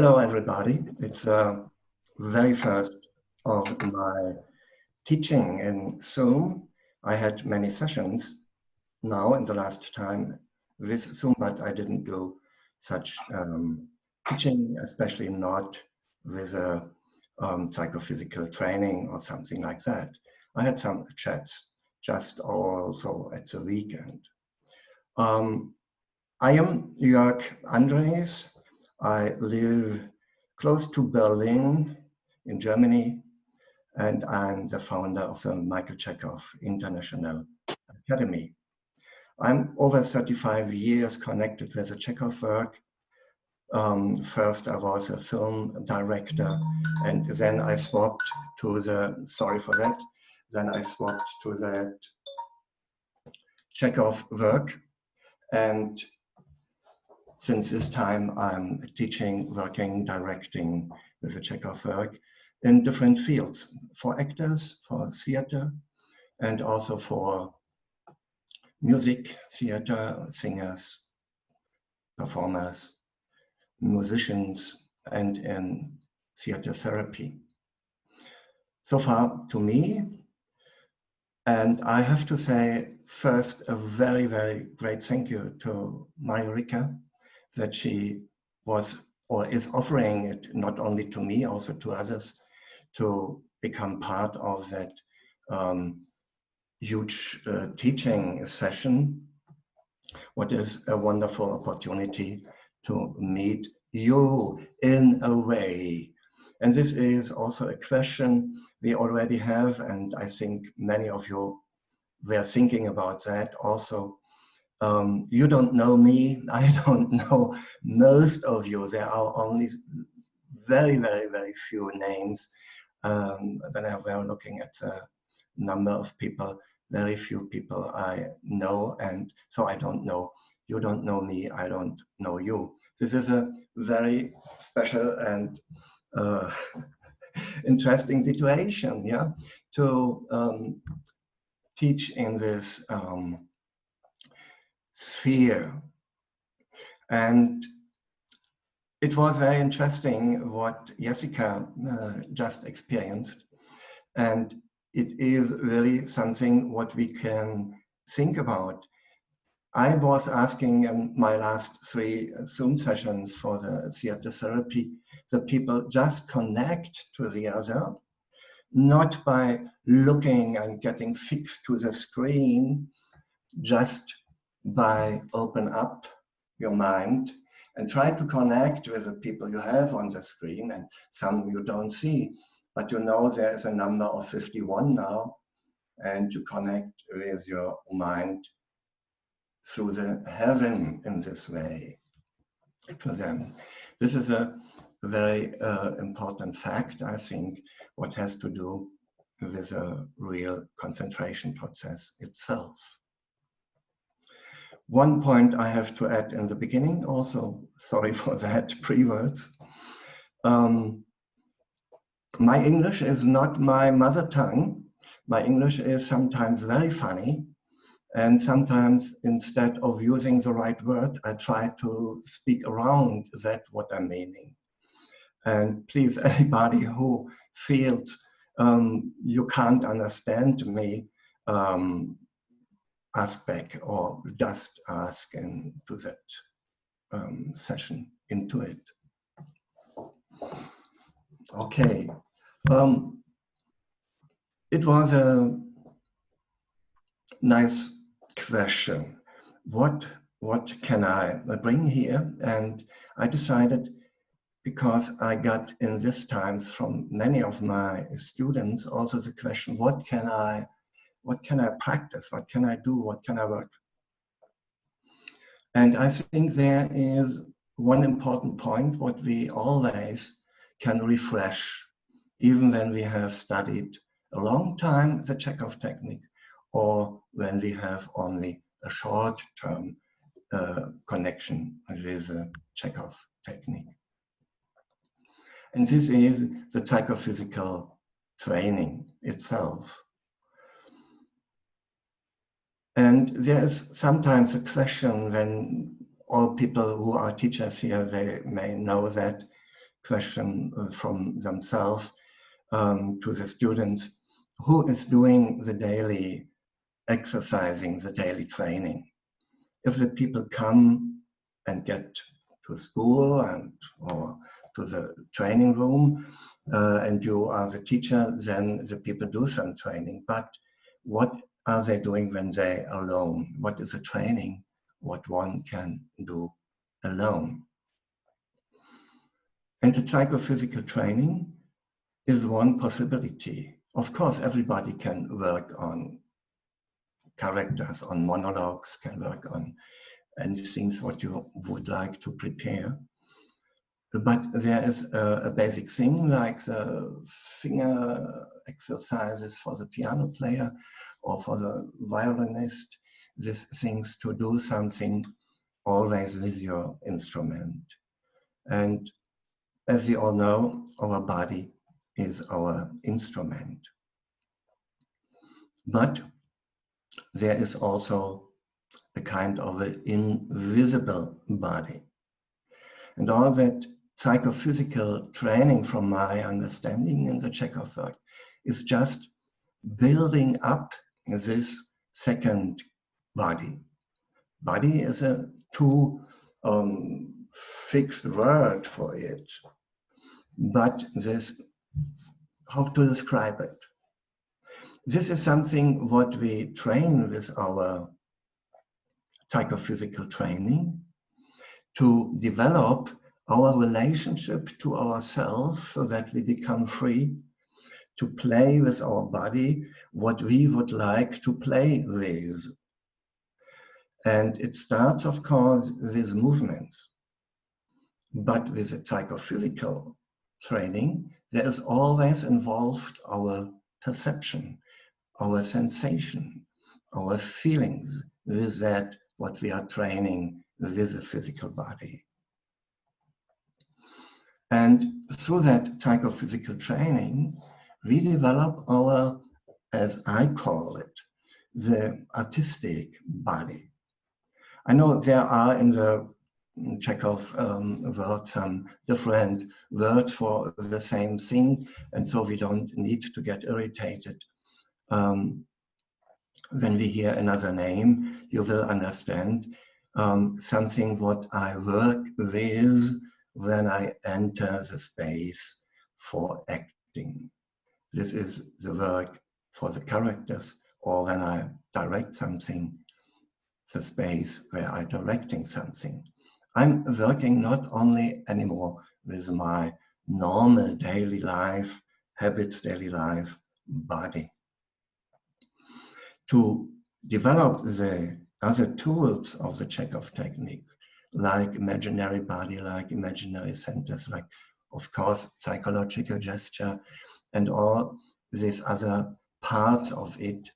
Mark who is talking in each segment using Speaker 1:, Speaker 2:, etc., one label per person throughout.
Speaker 1: Hello, everybody. It's very first of my teaching in Zoom. I had many sessions now in the last time with Zoom, but I didn't do such teaching, especially not with a psychophysical training or something like that. I had some chats just also at the weekend. I am Joerg Andres. I live close to Berlin in Germany, and I'm the founder of the Michael Chekhov International Academy. I'm over 35 years connected with the Chekhov work. First, I was a film director, and then I swapped to the, sorry for that, then I swapped to the Chekhov work. And since this time, I'm teaching, working, directing with the Chekhov work in different fields, for actors, for theater, and also for music, theater, singers, performers, musicians, and in theater therapy. So far to me, and I have to say first a very, very great thank you to Marjo-Riikka that she was or is offering it not only to me, also to others, to become part of that huge teaching session. What is a wonderful opportunity to meet you in a way. And this is also a question we already have, and I think many of you were thinking about that also. You don't know me, I don't know most of you. There are only very, very, very few names. When I were looking at the number of people, very few people I know, and so I don't know. You don't know me, I don't know you. This is a very special and interesting situation, yeah, to teach in this sphere. And it was very interesting what Jessica just experienced. And it is really something what we can think about. I was asking in my last 3 Zoom sessions for the theater therapy, the people just connect to the other, not by looking and getting fixed to the screen, just by open up your mind and try to connect with the people you have on the screen, and some you don't see, but you know there is a number of 51 now, and you connect with your mind through the heaven in this way to them. This is a very important fact, I think, what has to do with a real concentration process itself. One point I have to add in the beginning also, sorry for that pre-words. My English is not my mother tongue. My English is sometimes very funny. And sometimes instead of using the right word, I try to speak around that what I'm meaning. And please, anybody who feels you can't understand me, ask back or just ask into that session, into it. Okay. It was a nice question. What can I bring here? And I decided, because I got in these times from many of my students also the question, what can I practice? What can I do? What can I work? And I think there is one important point what we always can refresh, even when we have studied a long time the Chekhov technique, or when we have only a short-term connection with the Chekhov technique. And this is the psychophysical training itself. And there is sometimes a question when all people who are teachers here, they may know that question from themselves to the students, who is doing the daily exercising, the daily training? If the people come and get to school or to the training room, and you are the teacher, then the people do some training. But what are they doing when they are alone? What is the training what one can do alone? And the psychophysical training is one possibility. Of course, everybody can work on characters, on monologues, can work on anything what you would like to prepare. But there is a basic thing like the finger exercises for the piano player or for the violinist, these things to do something always with your instrument. And as we all know, our body is our instrument. But there is also a kind of an invisible body. And all that psychophysical training, from my understanding in the Chekhov work, is just building up this second body. Body is a too fixed word for it, but this, how to describe it? This is something what we train with our psychophysical training to develop our relationship to ourselves so that we become free to play with our body what we would like to play with. And it starts, of course, with movements. But with a psychophysical training, there is always involved our perception, our sensation, our feelings with that what we are training with the physical body. And through that psychophysical training, we develop our, as I call it, the artistic body. I know there are in the Chekhov word some different words for the same thing, and so we don't need to get irritated. When we hear another name, you will understand something what I work with when I enter the space for acting. This is the work for the characters, or when I direct something, the space where I'm directing something. I'm working not only anymore with my normal daily life, habits, daily life, body. To develop the other tools of the Chekhov technique, like imaginary body, like imaginary centers, like, of course, psychological gesture, and all these other parts of it,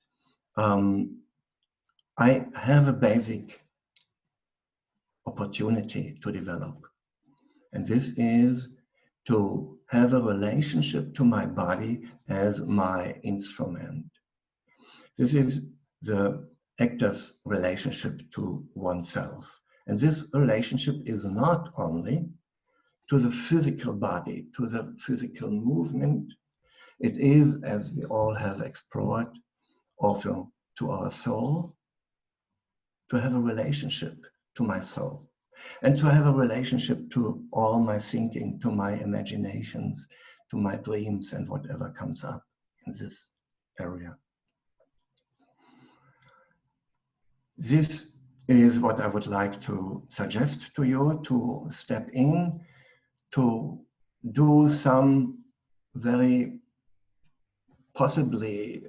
Speaker 1: I have a basic opportunity to develop. And this is to have a relationship to my body as my instrument. This is the actor's relationship to oneself. And this relationship is not only to the physical body, to the physical movement. It is, as we all have explored, also to our soul, to have a relationship to my soul, and to have a relationship to all my thinking, to my imaginations, to my dreams, and whatever comes up in this area. This is what I would like to suggest to you, to step in, to do some very possibly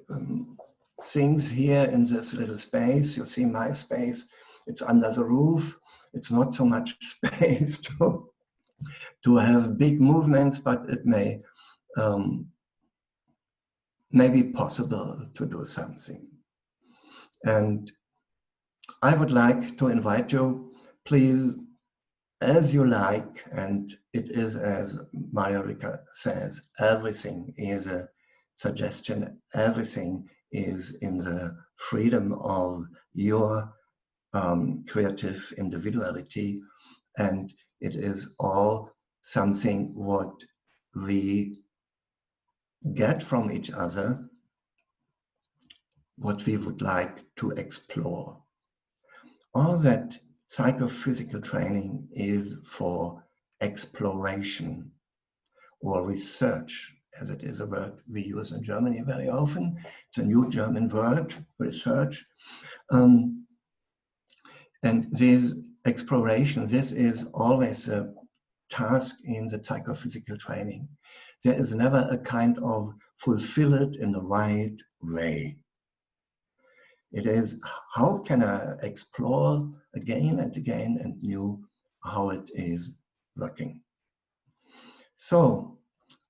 Speaker 1: things here in this little space. You see my space, it's under the roof. It's not so much space to have big movements, but it may be possible to do something. And I would like to invite you, please, as you like, and it is, as Marjo-Riikka says, everything is a suggestion, everything is in the freedom of your creative individuality, and it is all something what we get from each other, what we would like to explore. All that psychophysical training is for exploration or research, as it is a word we use in Germany very often. It's a new German word, research. And this exploration, this is always a task in the psychophysical training. There is never a kind of fulfill it in the right way. It is, how can I explore again and again and new how it is working. So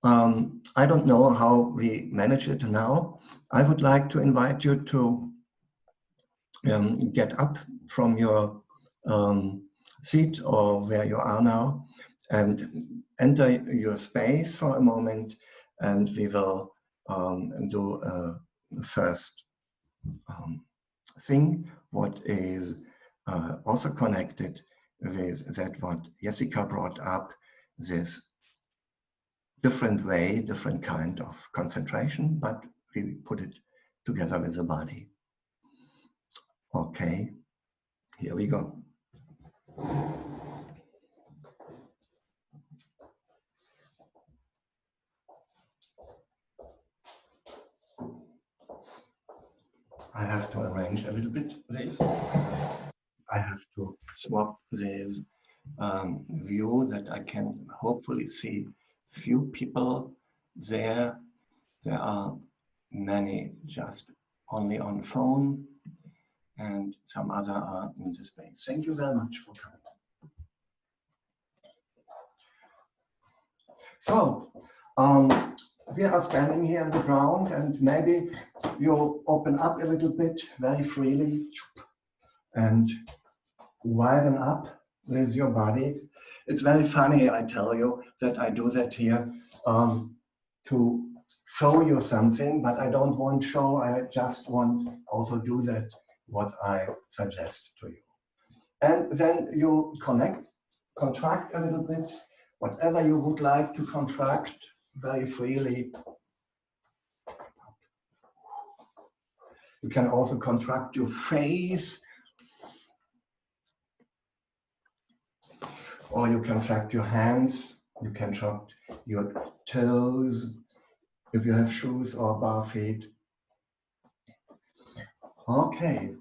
Speaker 1: I don't know how we manage it now. I would like to invite you to get up from your seat or where you are now and enter your space for a moment, and we will do a first thing what is also connected with that what Jessica brought up, this different way, different kind of concentration, but we put it together with the body. Okay, here we go. I have to arrange a little bit this. I have to swap this view that I can hopefully see few people there. There are many just only on phone, and some other are in the space. Thank you very much for coming. So, we are standing here on the ground, and maybe you open up a little bit very freely and widen up with your body. It's very funny, I tell you, that I do that here to show you something, but I don't want to show, I just want also do that, what I suggest to you. And then you contract a little bit, whatever you would like to contract very freely. You can also contract your face, or you can contract your hands, you can contract your toes, if you have shoes or bare feet. Okay,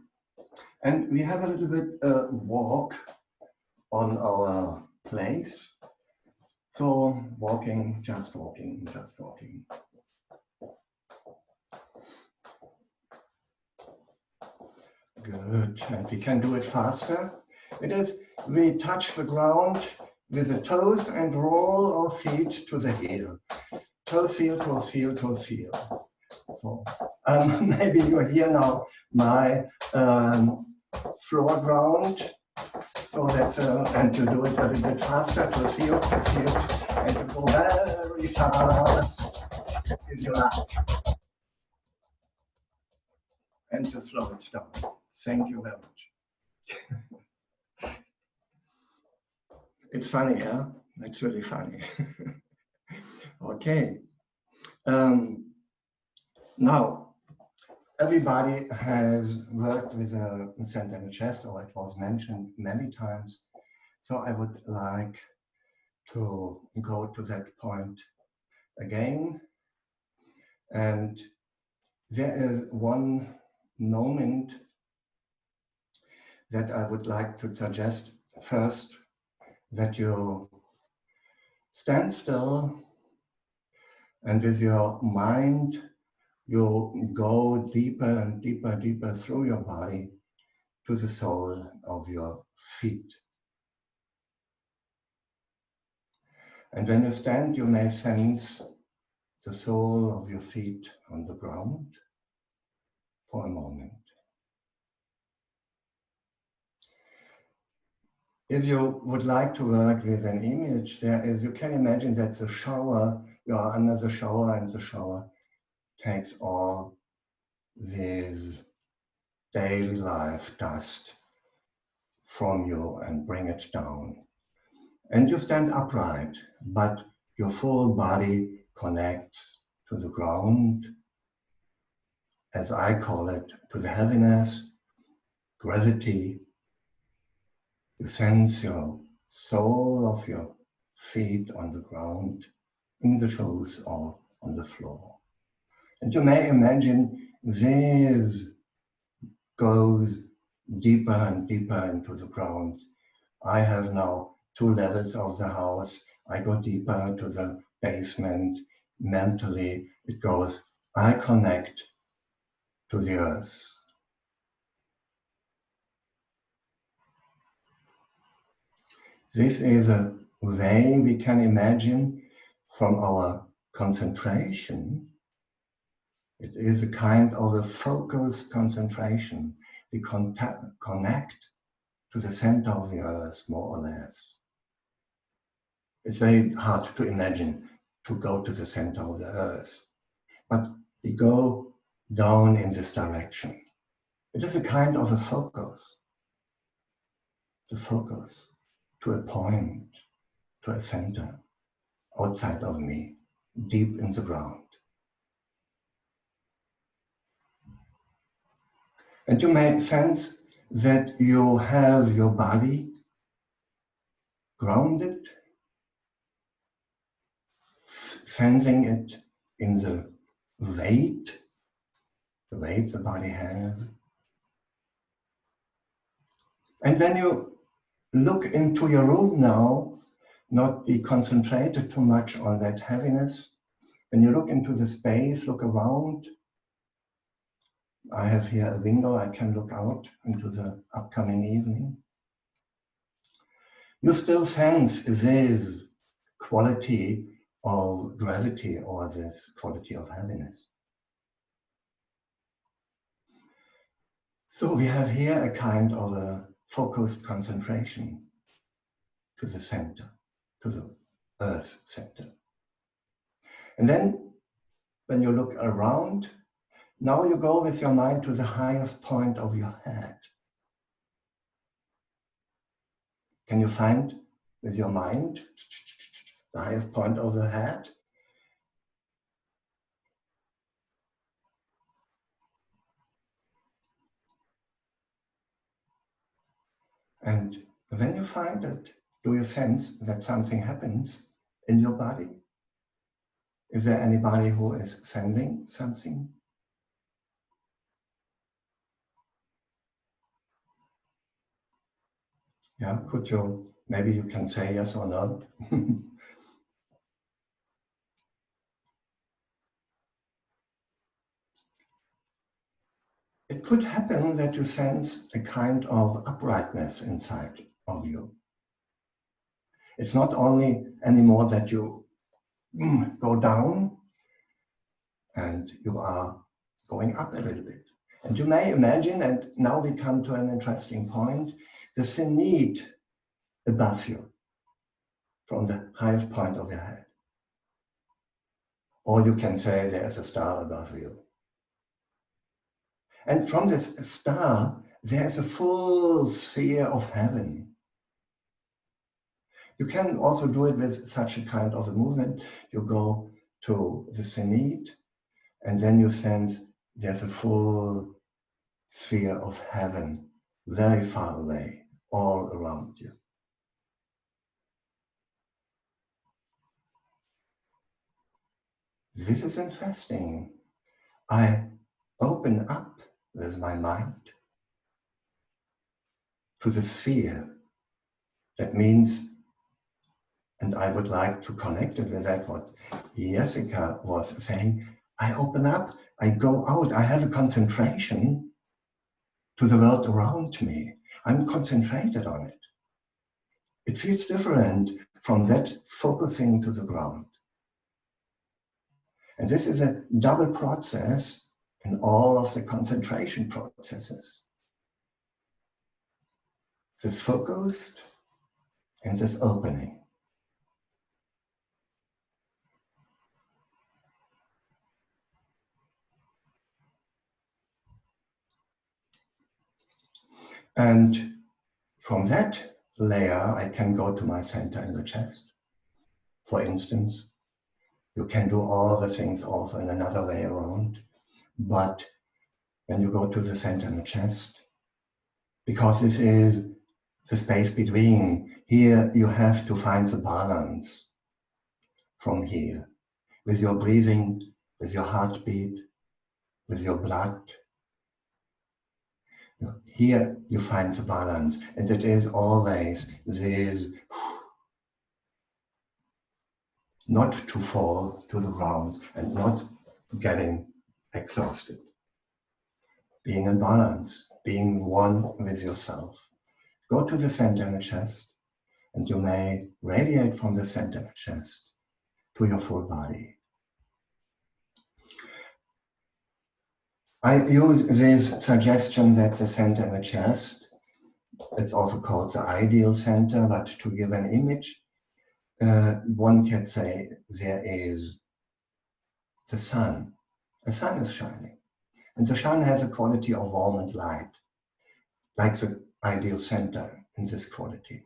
Speaker 1: and we have a little bit walk on our place. So walking, just walking, just walking. Good, and we can do it faster. It is, we touch the ground with the toes and roll our feet to the heel. Toes, heel, toes, heel, toes, heel. So maybe you hear now my floor ground. So that's, and you do it a little bit faster, toes, heels, and you go very fast if you like. And just slow it down. Thank you very much. It's funny, yeah? It's really funny. Okay. Now, everybody has worked with a center in the chest, or it was mentioned many times. So I would like to go to that point again. And there is one moment that I would like to suggest first, that you stand still and with your mind you go deeper and deeper, deeper through your body to the sole of your feet. And when you stand, you may sense the sole of your feet on the ground for a moment. If you would like to work with an image, there is, you can imagine that the shower, you are under the shower, and the shower takes all this daily life dust from you and bring it down. And you stand upright, but your full body connects to the ground, as I call it, to the heaviness, gravity. You sense your sole of your feet on the ground, in the shoes or on the floor. And you may imagine this goes deeper and deeper into the ground. I have now 2 levels of the house. I go deeper to the basement. Mentally, it goes, I connect to the earth. This is a way we can imagine from our concentration. It is a kind of a focused concentration. We connect to the center of the earth, more or less. It's very hard to imagine to go to the center of the earth, but we go down in this direction. It is a kind of a focus, the focus to a point, to a center outside of me, deep in the ground. And you may sense that you have your body grounded, sensing it in the weight the body has. And when you look into your room now, not be concentrated too much on that heaviness. When you look into the space, look around. I have here a window, I can look out into the upcoming evening. You still sense this quality of gravity or this quality of heaviness. So we have here a kind of a focused concentration to the center, to the earth center. And then when you look around, now you go with your mind to the highest point of your head. Can you find with your mind the highest point of the head? And when you find it, do you sense that something happens in your body? Is there anybody who is sensing something? Yeah, maybe you can say yes or no. It could happen that you sense a kind of uprightness inside of you. It's not only anymore that you go down and you are going up a little bit. And you may imagine, and now we come to an interesting point, the zenith above you from the highest point of your head. Or you can say there's a star above you. And from this star, there's a full sphere of heaven. You can also do it with such a kind of a movement. You go to the zenith, and then you sense there's a full sphere of heaven, very far away, all around you. This is interesting. I open up with my mind to the sphere. That means, and I would like to connect it with that what Jessica was saying, I open up, I go out, I have a concentration to the world around me. I'm concentrated on it. It feels different from that focusing to the ground. And this is a double process in all of the concentration processes. This focused and this opening. And from that, layer, I can go to my center in the chest. For instance, you can do all the things also in another way around. But when you go to the center in the chest, because this is the space between, here you have to find the balance from here, with your breathing, with your heartbeat, with your blood. Here you find the balance, and it is always this, not to fall to the ground and not getting exhausted. Being in balance, being one with yourself. Go to the center in the chest, and you may radiate from the center in the chest to your full body. I use this suggestion that the center in the chest, it's also called the ideal center, but to give an image, one can say there is the sun. The sun is shining, and the sun has a quality of warm and light, like the ideal center in this quality.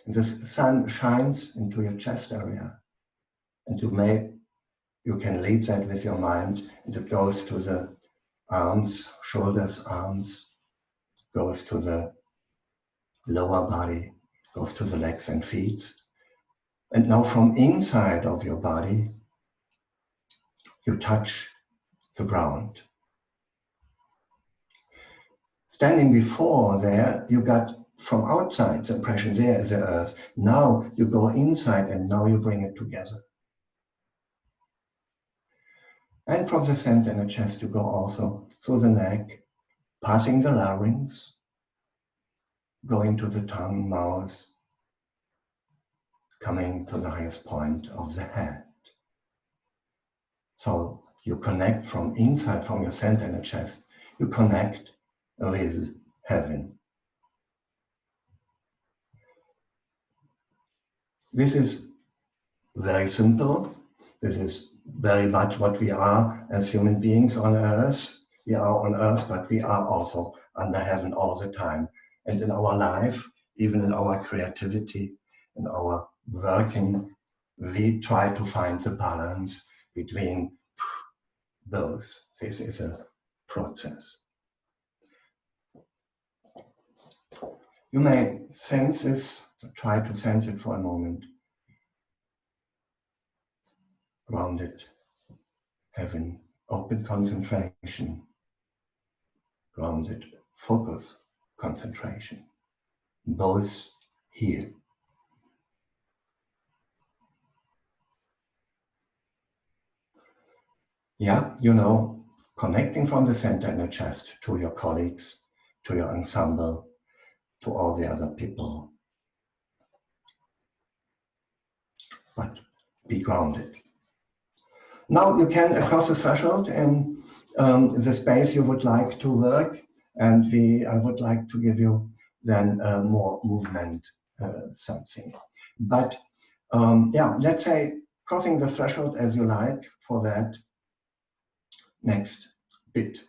Speaker 1: And the sun shines into your chest area, and you can lead that with your mind, and it goes to the arms, shoulders, arms, goes to the lower body, goes to the legs and feet. And now from inside of your body, you touch the ground. Standing before there, you got from outside the impression there is the earth. Now you go inside and now you bring it together. And from the center in the chest, you go also through the neck, passing the larynx, going to the tongue, mouth, coming to the highest point of the head. So you connect from inside, from your center in the chest, you connect with heaven. This is very simple. This is very much what we are as human beings on earth. We are on earth, but we are also under heaven all the time. And in our life, even in our creativity, in our working, we try to find the balance between both. This is a process. You may sense this, try to sense it for a moment. Grounded, heaven, open concentration, grounded, focus, concentration, both here. Yeah, you know, connecting from the center in the chest to your colleagues, to your ensemble, to all the other people. But be grounded. Now you can cross the threshold in the space you would like to work, and I would like to give you then more movement something. But yeah, let's say crossing the threshold as you like for that next bit.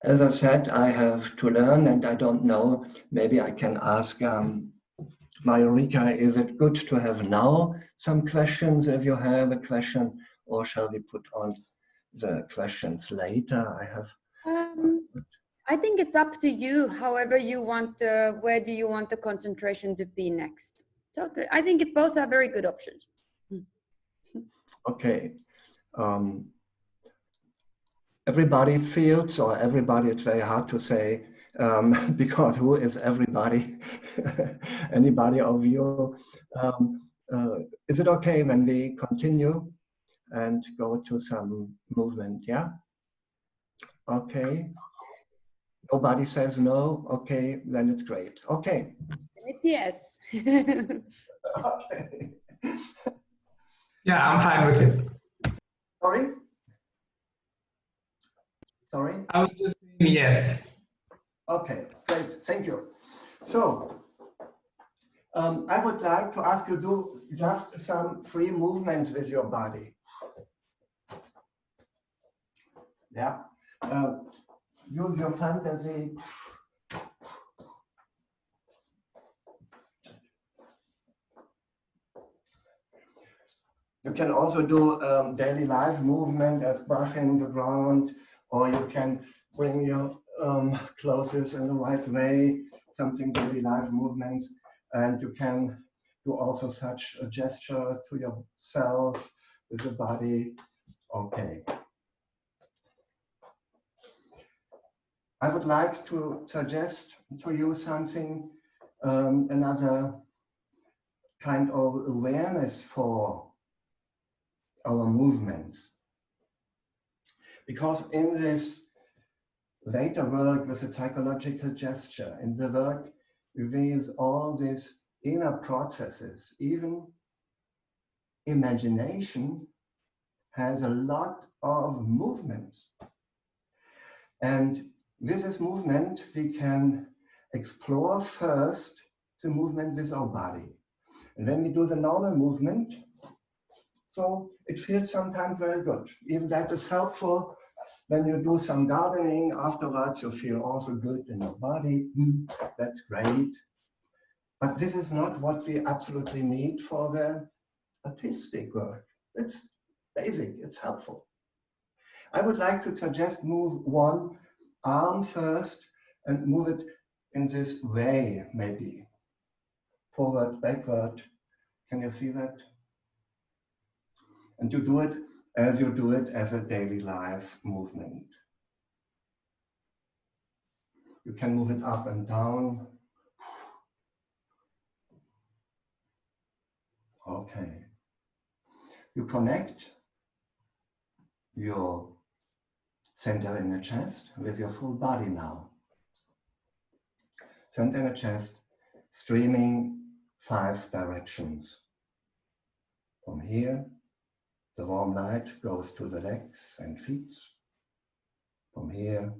Speaker 1: As I said, I have to learn, and I don't know, maybe I can ask Marjo-Riikka, is it good to have now some questions if you have a question, or shall we put on the questions later?
Speaker 2: I think it's up to you, however you want, where do you want the concentration to be next? So I think both are very good options.
Speaker 1: Okay. Everybody feels, or everybody, it's very hard to say, because who is everybody? Anybody of you? Is it okay when we continue and go to some movement? Yeah? Okay. Nobody says no. Okay, then it's great. Okay.
Speaker 2: It's yes.
Speaker 1: Okay.
Speaker 3: Yeah, I'm fine with it.
Speaker 1: Sorry? Sorry?
Speaker 3: I was just saying yes.
Speaker 1: Okay, great. Thank you. So, I would like to ask you to do just some free movements with your body. Yeah. Use your fantasy. You can also do daily life movement as brushing the ground, or you can bring your clothes in the right way, something daily life movements, and you can do also such a gesture to yourself with the body. Okay. I would like to suggest to you something, another kind of awareness for our movements. Because in this later work with the psychological gesture, in the work with all these inner processes, even imagination has a lot of movements. And with this movement, we can explore first the movement with our body. And when we do the normal movement, so it feels sometimes very good. Even that is helpful. When you do some gardening afterwards, you feel also good in your body. That's great. But this is not what we absolutely need for the artistic work. It's basic, it's helpful. I would like to suggest move one arm first and move it in this way, maybe. Forward, backward. Can you see that? And you do it as you do it as a daily life movement. You can move it up and down. Okay. You connect your center in the chest with your full body now. Center in the chest, streaming 5 directions. From here, the warm light goes to the legs and feet. From here,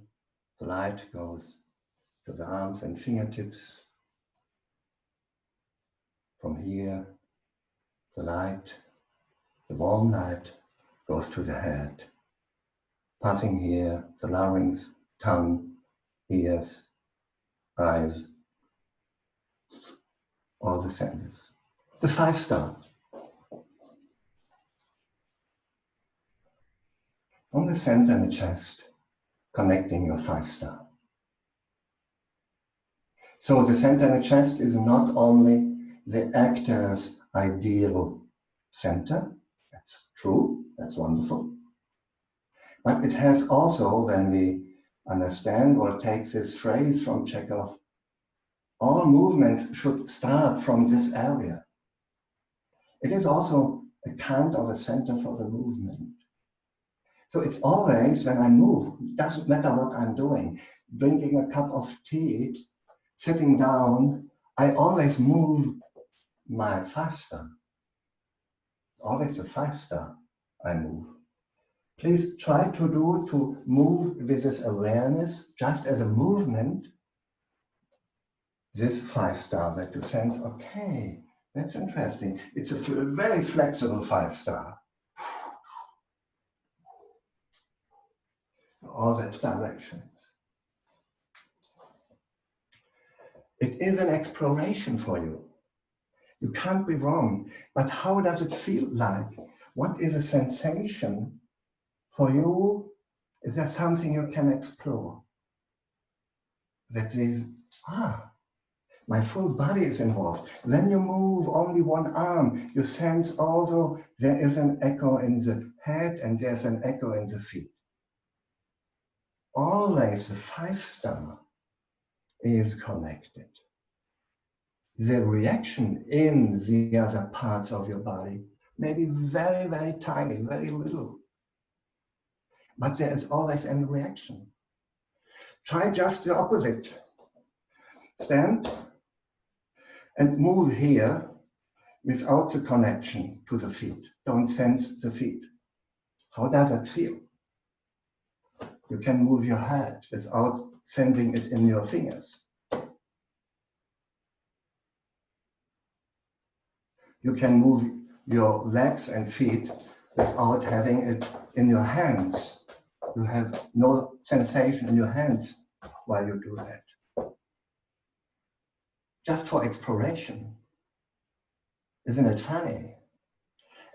Speaker 1: the light goes to the arms and fingertips. From here, the warm light goes to the head. Passing here, the larynx, tongue, ears, eyes, all the senses. The 5-star. From the center in the chest, connecting your 5-star. So the center in the chest is not only the actor's ideal center, that's true, that's wonderful, but it has also, when we understand or take this phrase from Chekhov, all movements should start from this area. It is also a kind of a center for the movement. So it's always, when I move, it doesn't matter what I'm doing, drinking a cup of tea, sitting down, I always move my 5-star. Always the 5-star I move. Please try to move with this awareness, just as a movement, this 5-star that you sense, okay, that's interesting. It's a very flexible 5-star. All that directions. It is an exploration for you. You can't be wrong, but how does it feel like? What is a sensation for you? Is there something you can explore? That says, my full body is involved. When you move only one arm, you sense also there is an echo in the head and there's an echo in the feet. Always the 5-star is connected. The reaction in the other parts of your body may be very, very tiny, very little. But there is always a reaction. Try just the opposite. Stand and move here without the connection to the feet. Don't sense the feet. How does it feel? You can move your head without sensing it in your fingers. You can move your legs and feet without having it in your hands. You have no sensation in your hands while you do that. Just for exploration. Isn't it funny?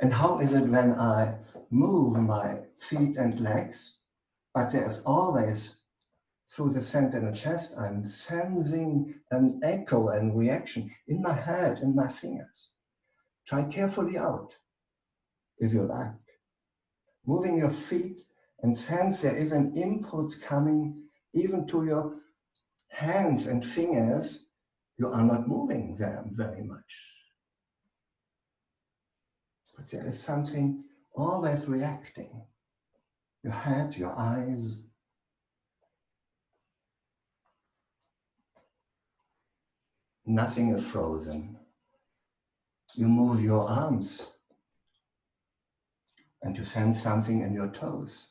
Speaker 1: And how is it when I move my feet and legs, but there's always, through the center in the chest, I'm sensing an echo and reaction in my head, in my fingers. Try carefully out, if you like. Moving your feet and sense there is an impulse coming even to your hands and fingers. You are not moving them very much. But there is something always reacting. Your head, your eyes. Nothing is frozen. You move your arms and you sense something in your toes.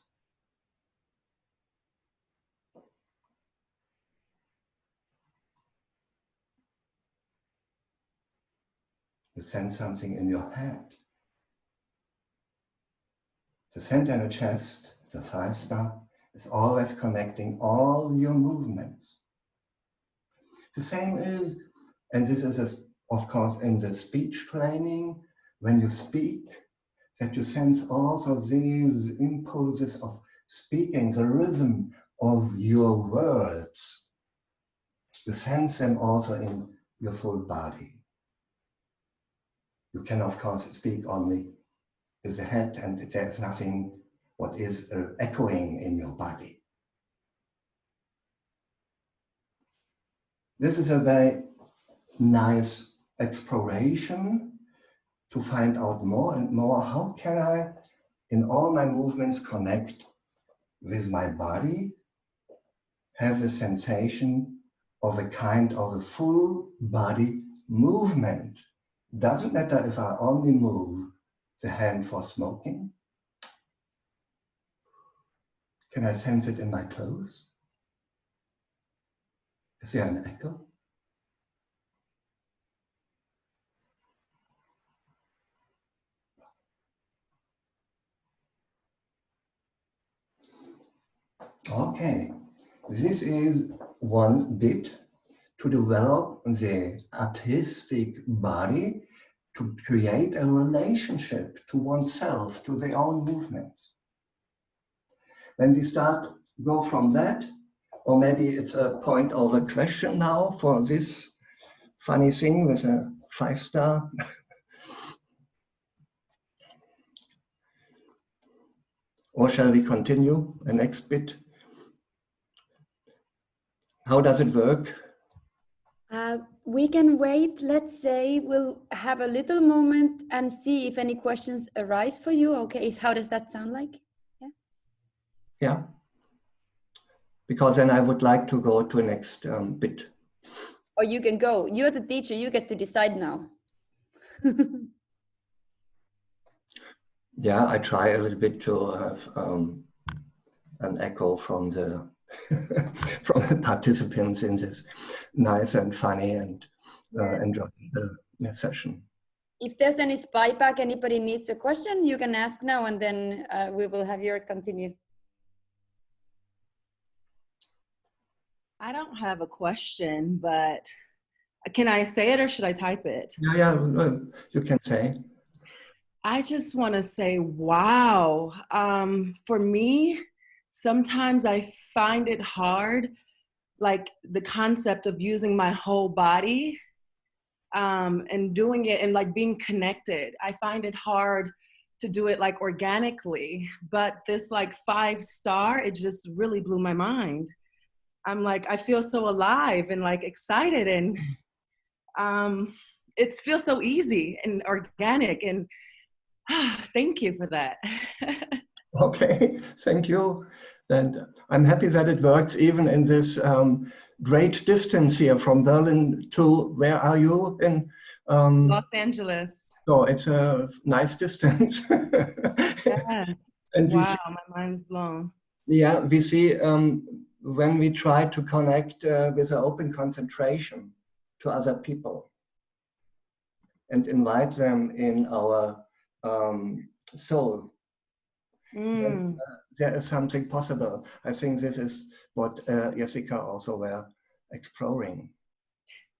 Speaker 1: You sense something in your head. The center in the chest, the 5-star, is always connecting all your movements. The same is, and this is of course in the speech training, when you speak, that you sense also these impulses of speaking, the rhythm of your words. You sense them also in your full body. You can of course speak only with the head, and there is nothing what is echoing in your body. This is a very nice exploration to find out more and more, how can I in all my movements connect with my body, have the sensation of a kind of a full body movement. Doesn't matter if I only move the hand for smoking. Can I sense it in my toes? Is there an echo? Okay, this is one bit to develop the artistic body, to create a relationship to oneself, to their own movements. When we go from that, or maybe it's a point of a question now for this funny thing with a 5-star. Or shall we continue the next bit? How does it work?
Speaker 2: We can wait. Let's say we'll have a little moment and see if any questions arise for you. Okay, how does that sound like? Yeah.
Speaker 1: Yeah. Because then I would like to go to the next bit.
Speaker 2: Or you can go. You're the teacher. You get to decide now.
Speaker 1: Yeah, I try a little bit to have an echo from the from the participants in this nice and funny and enjoying the session.
Speaker 2: If there's any spyback, anybody needs a question, you can ask now, and then we will have your continue.
Speaker 4: I don't have a question, but can I say it or should I type it?
Speaker 1: Yeah, you can say.
Speaker 4: I just want to say, wow. For me, sometimes I find it hard, like the concept of using my whole body and doing it and like being connected. I find it hard to do it like organically, but this like 5-star, it just really blew my mind. I'm like, I feel so alive and like excited, and it feels so easy and organic, and thank you for that.
Speaker 1: Okay, thank you. And I'm happy that it works even in this great distance here from Berlin to, where are you? In
Speaker 4: Los Angeles.
Speaker 1: So it's a nice distance.
Speaker 4: Yes.
Speaker 1: And
Speaker 4: wow, my mind's blown.
Speaker 1: Yeah, we see when we try to connect with an open concentration to other people. and invite them in our soul, then, there is something possible. I think this is what Jessica also were exploring.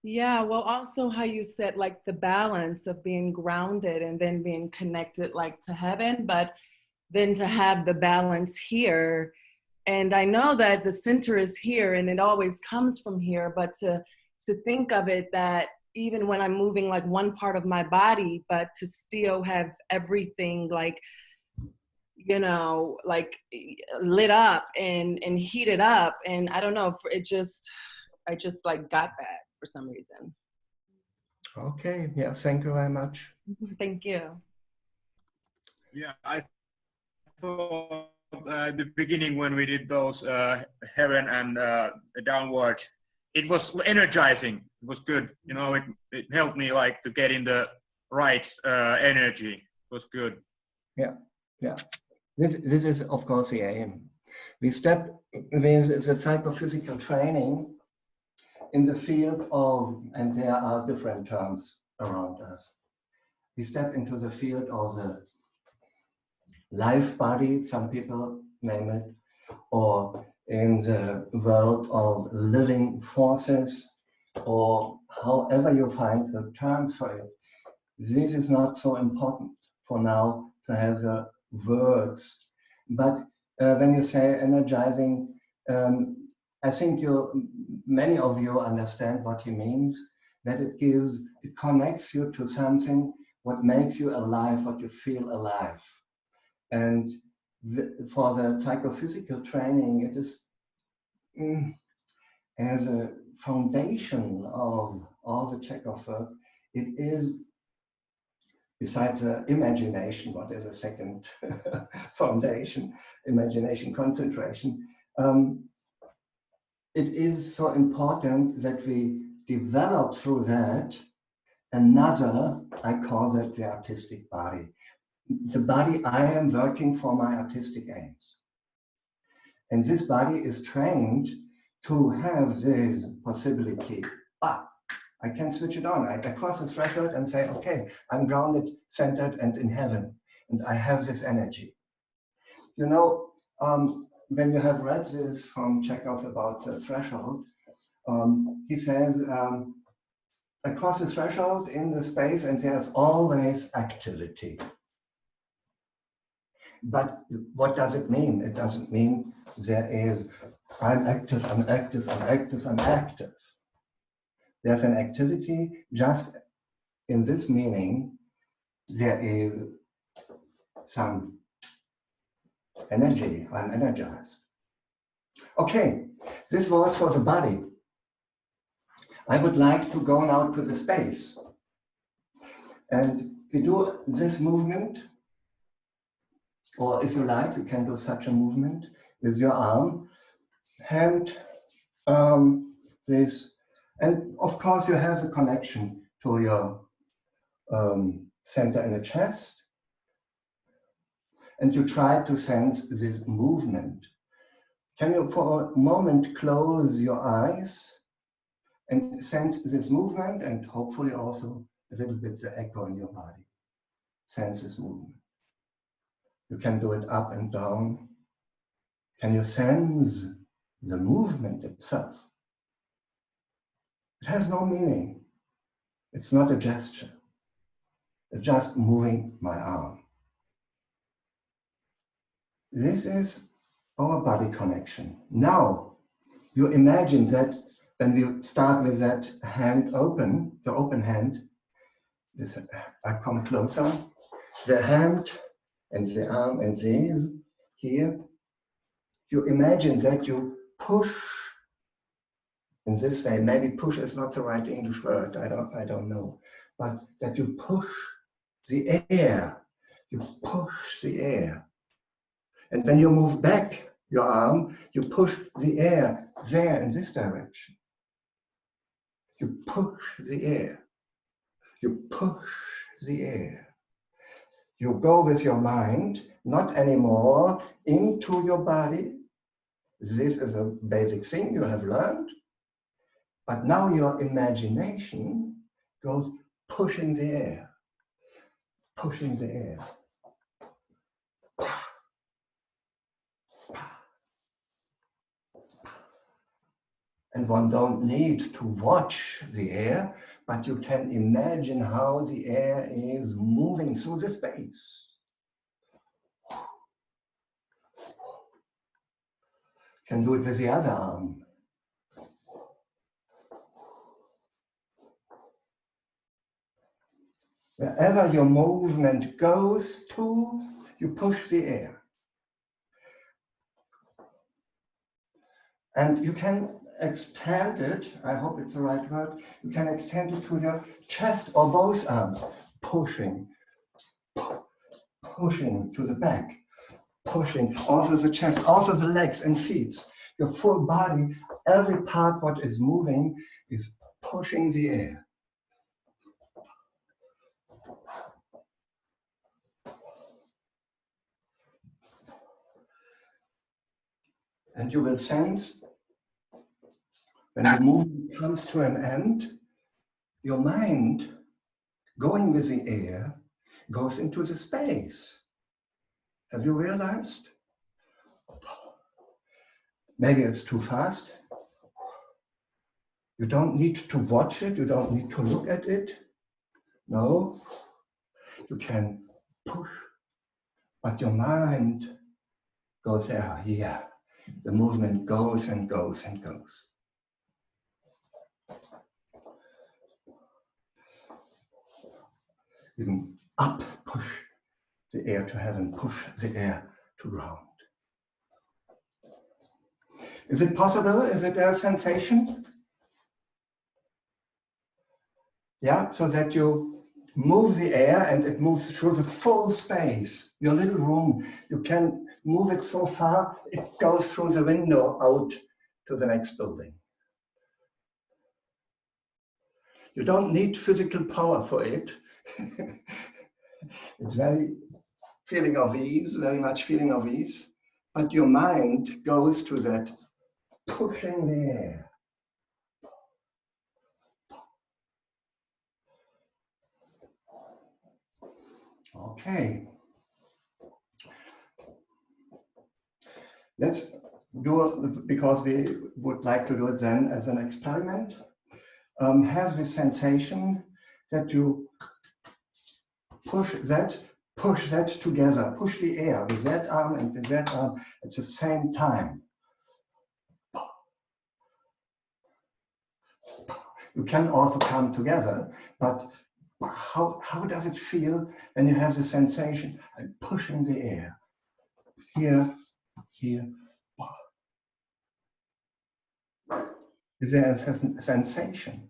Speaker 4: Yeah, well, also how you said like the balance of being grounded and then being connected like to heaven, but then to have the balance here. And I know that the center is here and it always comes from here, but to think of it that even when I'm moving like one part of my body, but to still have everything like, you know, like lit up and heated up. And I don't know, I just like got that for some reason.
Speaker 1: Okay, yeah, thank you very much.
Speaker 4: Thank you.
Speaker 5: Yeah, I thought at the beginning when we did those heaven and downward, it was energizing. It was good. You know, it helped me like to get in the right energy. It was good.
Speaker 1: Yeah, yeah. This is of course the aim. We step with the psychophysical training in the field of, and there are different terms around us. We step into the field of the life body, some people name it, or in the world of living forces, or however you find the terms for it. This is not so important for now to have the words. But when you say energizing, I think many of you understand what he means, that it connects you to something, what makes you alive, what you feel alive. And for the psychophysical training, it is as a foundation of all the Chekhov work, it is, besides the imagination, what is a second foundation, imagination, concentration, it is so important that we develop through that another, I call that the artistic body. The body I am working for my artistic aims. And this body is trained to have this possibility. I can switch it on. I cross the threshold and say, okay, I'm grounded, centered, and in heaven. And I have this energy. You know, when you have read this from Chekhov about the threshold, he says, I cross the threshold in the space and there's always activity. But what does it mean? It doesn't mean there is, I'm active, I'm active, I'm active, I'm active. There's an activity, just in this meaning, there is some energy, I'm energized. Okay, this was for the body. I would like to go now to the space. And we do this movement, or if you like, you can do such a movement with your arm, hand, this, and of course you have the connection to your center in the chest, and you try to sense this movement. Can you for a moment close your eyes and sense this movement, and hopefully also a little bit the echo in your body. Sense this movement. You can do it up and down. Can you sense the movement itself? It has no meaning. It's not a gesture. It's just moving my arm. This is our body connection. Now, you imagine that when we start with that hand open, the open hand, this, I come closer, the hand and the arm and this here, you imagine that you push in this way. Maybe push is not the right English word, I don't know, but that you push the air, you push the air. And when you move back your arm, you push the air there in this direction. You push the air. You push the air. You go with your mind, not anymore into your body. This is a basic thing you have learned. But now your imagination goes pushing the air, pushing the air. And one don't need to watch the air, but you can imagine how the air is moving through the space. Can do it with the other arm. Wherever your movement goes to, you push the air. And you can extend it, I hope it's the right word, you can extend it to your chest or both arms, pushing, pushing to the back, pushing, also the chest, also the legs and feet. Your full body, every part what is moving is pushing the air. And you will sense when the movement comes to an end, your mind going with the air goes into the space. Have you realized? Maybe it's too fast. You don't need to watch it, you don't need to look at it. No, you can push, but your mind goes there, here. The movement goes and goes and goes. You can up push the air to heaven, push the air to ground. Is it possible? Is it a sensation? Yeah, so that you move the air and it moves through the full space, your little room. You can move it so far, it goes through the window out to the next building. You don't need physical power for it. It's very feeling of ease, very much feeling of ease. But your mind goes to that pushing the air. Okay. Let's do it, because we would like to do it then as an experiment. Have the sensation that you push that together, push the air with that arm and with that arm at the same time. You can also come together, but how does it feel when you have the sensation of pushing the air? Here, here. Is there a sensation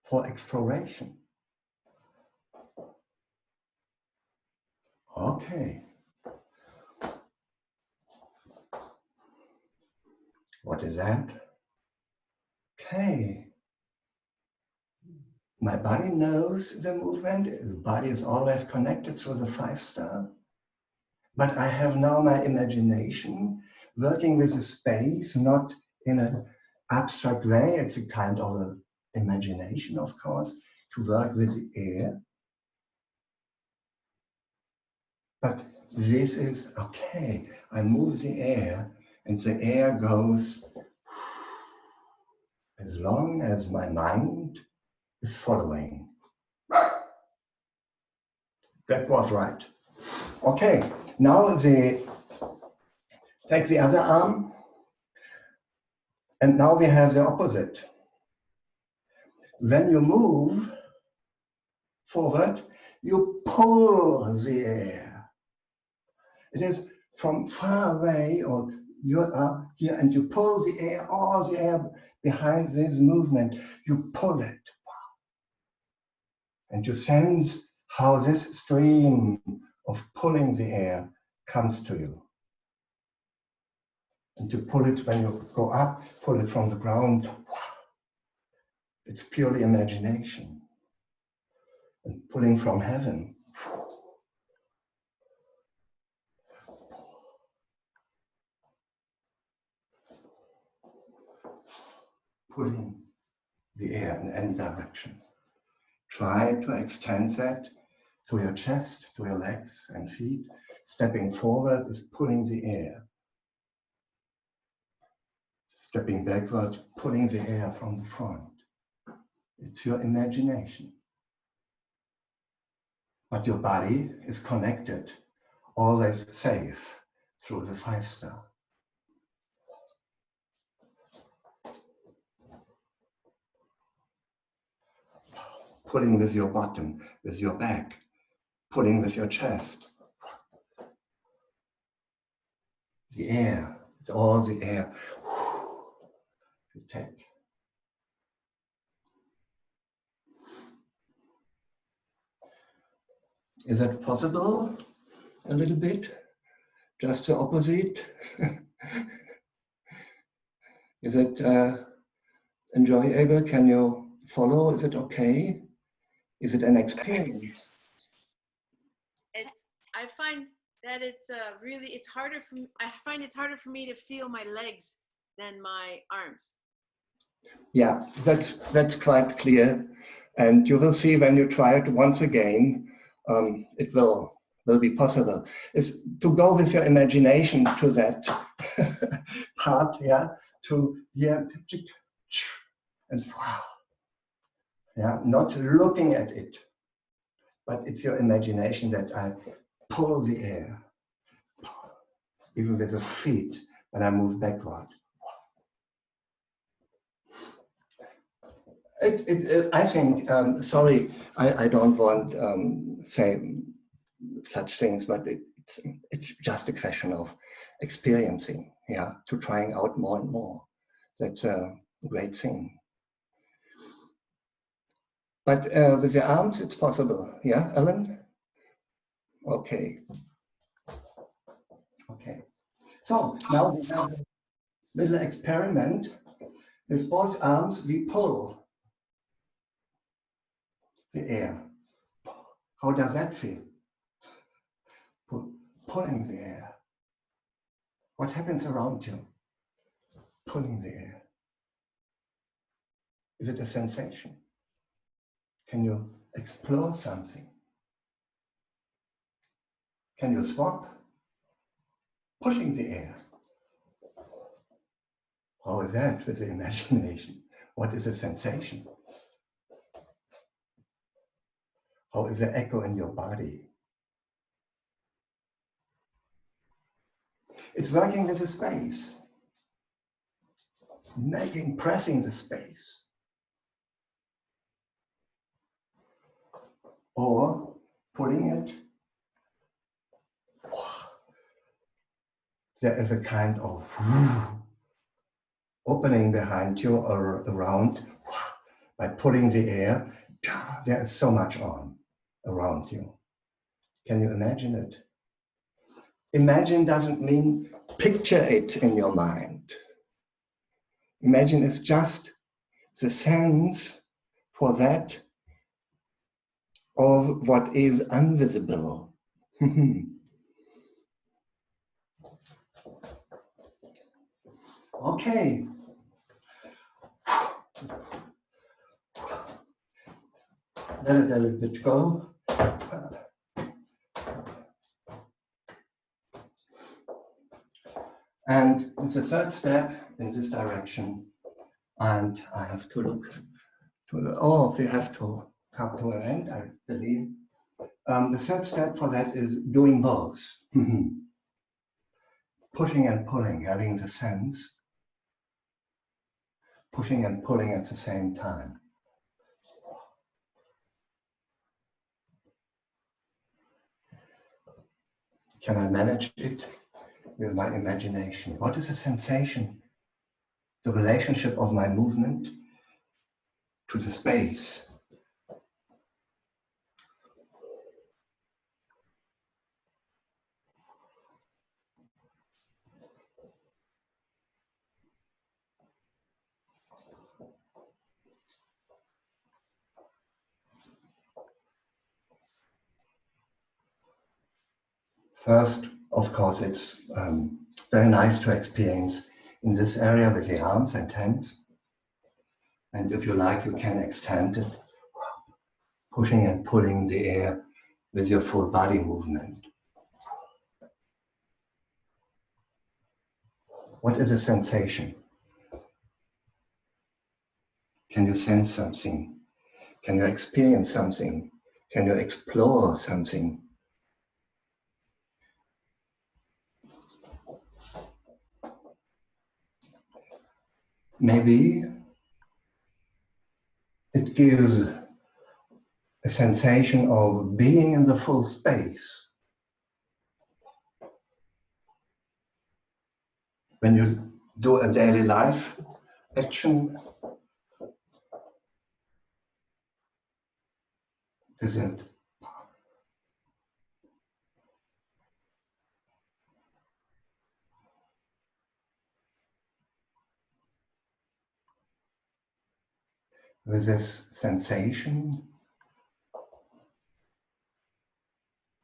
Speaker 1: for exploration? Okay. What is that? Okay. My body knows the movement. The body is always connected through the 5-star. But I have now my imagination working with the space, not in an abstract way. It's a kind of an imagination, of course, to work with the air. But this is okay. I move the air and the air goes as long as my mind is following. That was right. Okay, now take the other arm, and now we have the opposite. When you move forward, you pull the air. It is from far away, or you are here and you pull the air, all the air behind this movement, you pull it. And you sense how this stream of pulling the air comes to you. And you pull it when you go up, pull it from the ground. It's purely imagination. And pulling from heaven. Pulling the air in any direction. Try to extend that to your chest, to your legs and feet. Stepping forward is pulling the air. Stepping backward, pulling the air from the front. It's your imagination. But your body is connected, always safe through the 5-star. Pulling with your bottom, with your back, pulling with your chest. The air, it's all the air you take. Is that possible? A little bit? Just the opposite? Is it enjoyable? Can you follow? Is it okay? Is it an experience?
Speaker 4: I find that it's harder for me. I find it's harder for me to feel my legs than my arms.
Speaker 1: Yeah, that's quite clear. And you will see when you try it once again, it will be possible. Is to go with your imagination to that part, yeah, to here, and wow, yeah, not looking at it, but it's your imagination that I pull the air, even with the feet when I move backward. I think, sorry, I don't want say such things, but it's just a question of experiencing, yeah, to trying out more and more. That's a great thing. But with your arms, it's possible, yeah, Ellen? Okay. Okay. So now we have a little experiment. With both arms, we pull the air. How does that feel? Pulling the air. What happens around you? Pulling the air. Is it a sensation? Can you explore something? Can you swap? Pushing the air. How is that with the imagination? What is a sensation? How is the echo in your body? It's working with the space. Pressing the space. Or pulling it. There is a kind of opening behind you or around. By pulling the air, there is so much on around you. Can you imagine it? Imagine doesn't mean picture it in your mind. Imagine is just the sense for that of what is invisible. Okay. Let it a little bit go. And it's the third step in this direction. And I have to look to the, we have to come to an end, I believe. The third step for that is doing both. Pushing and pulling, having the sense. Pushing and pulling at the same time. Can I manage it with my imagination? What is the sensation? The relationship of my movement to the space. First, of course, it's very nice to experience in this area with the arms and hands. And if you like, you can extend it pushing and pulling the air with your full body movement. What is a sensation? Can you sense something? Can you experience something? Can you explore something? Maybe it gives a sensation of being in the full space. When you do a daily life action, is it? With this sensation,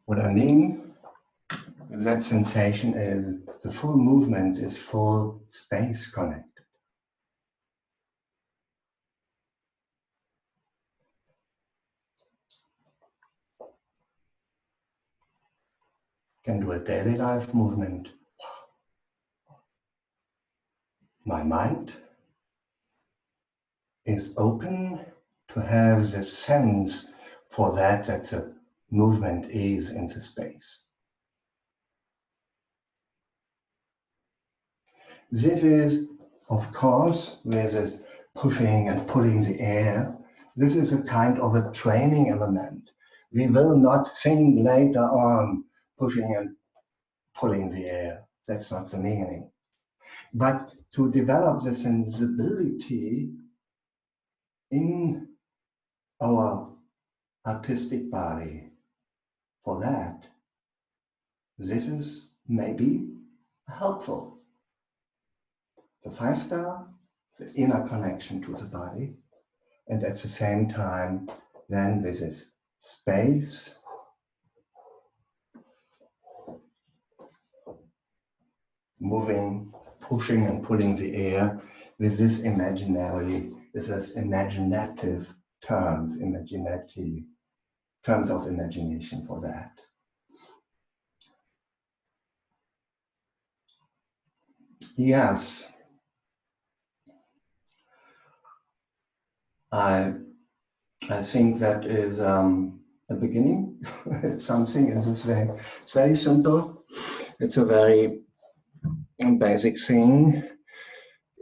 Speaker 1: what I mean with that sensation is the full movement is full space connected. Can do a daily life movement. My mind is open to have the sense for that the movement is in the space. This is, of course, with this pushing and pulling the air, this is a kind of a training element. We will not think later on pushing and pulling the air. That's not the meaning. But to develop the sensibility in our artistic body, for that, this is maybe helpful. The 5-star, the inner connection to the body, and at the same time, then with this space, moving, pushing and pulling the air with this imaginary, with this imaginative terms of imagination for that. Yes, I think that is a beginning. It's something in this way. It's very simple. It's a very basic thing.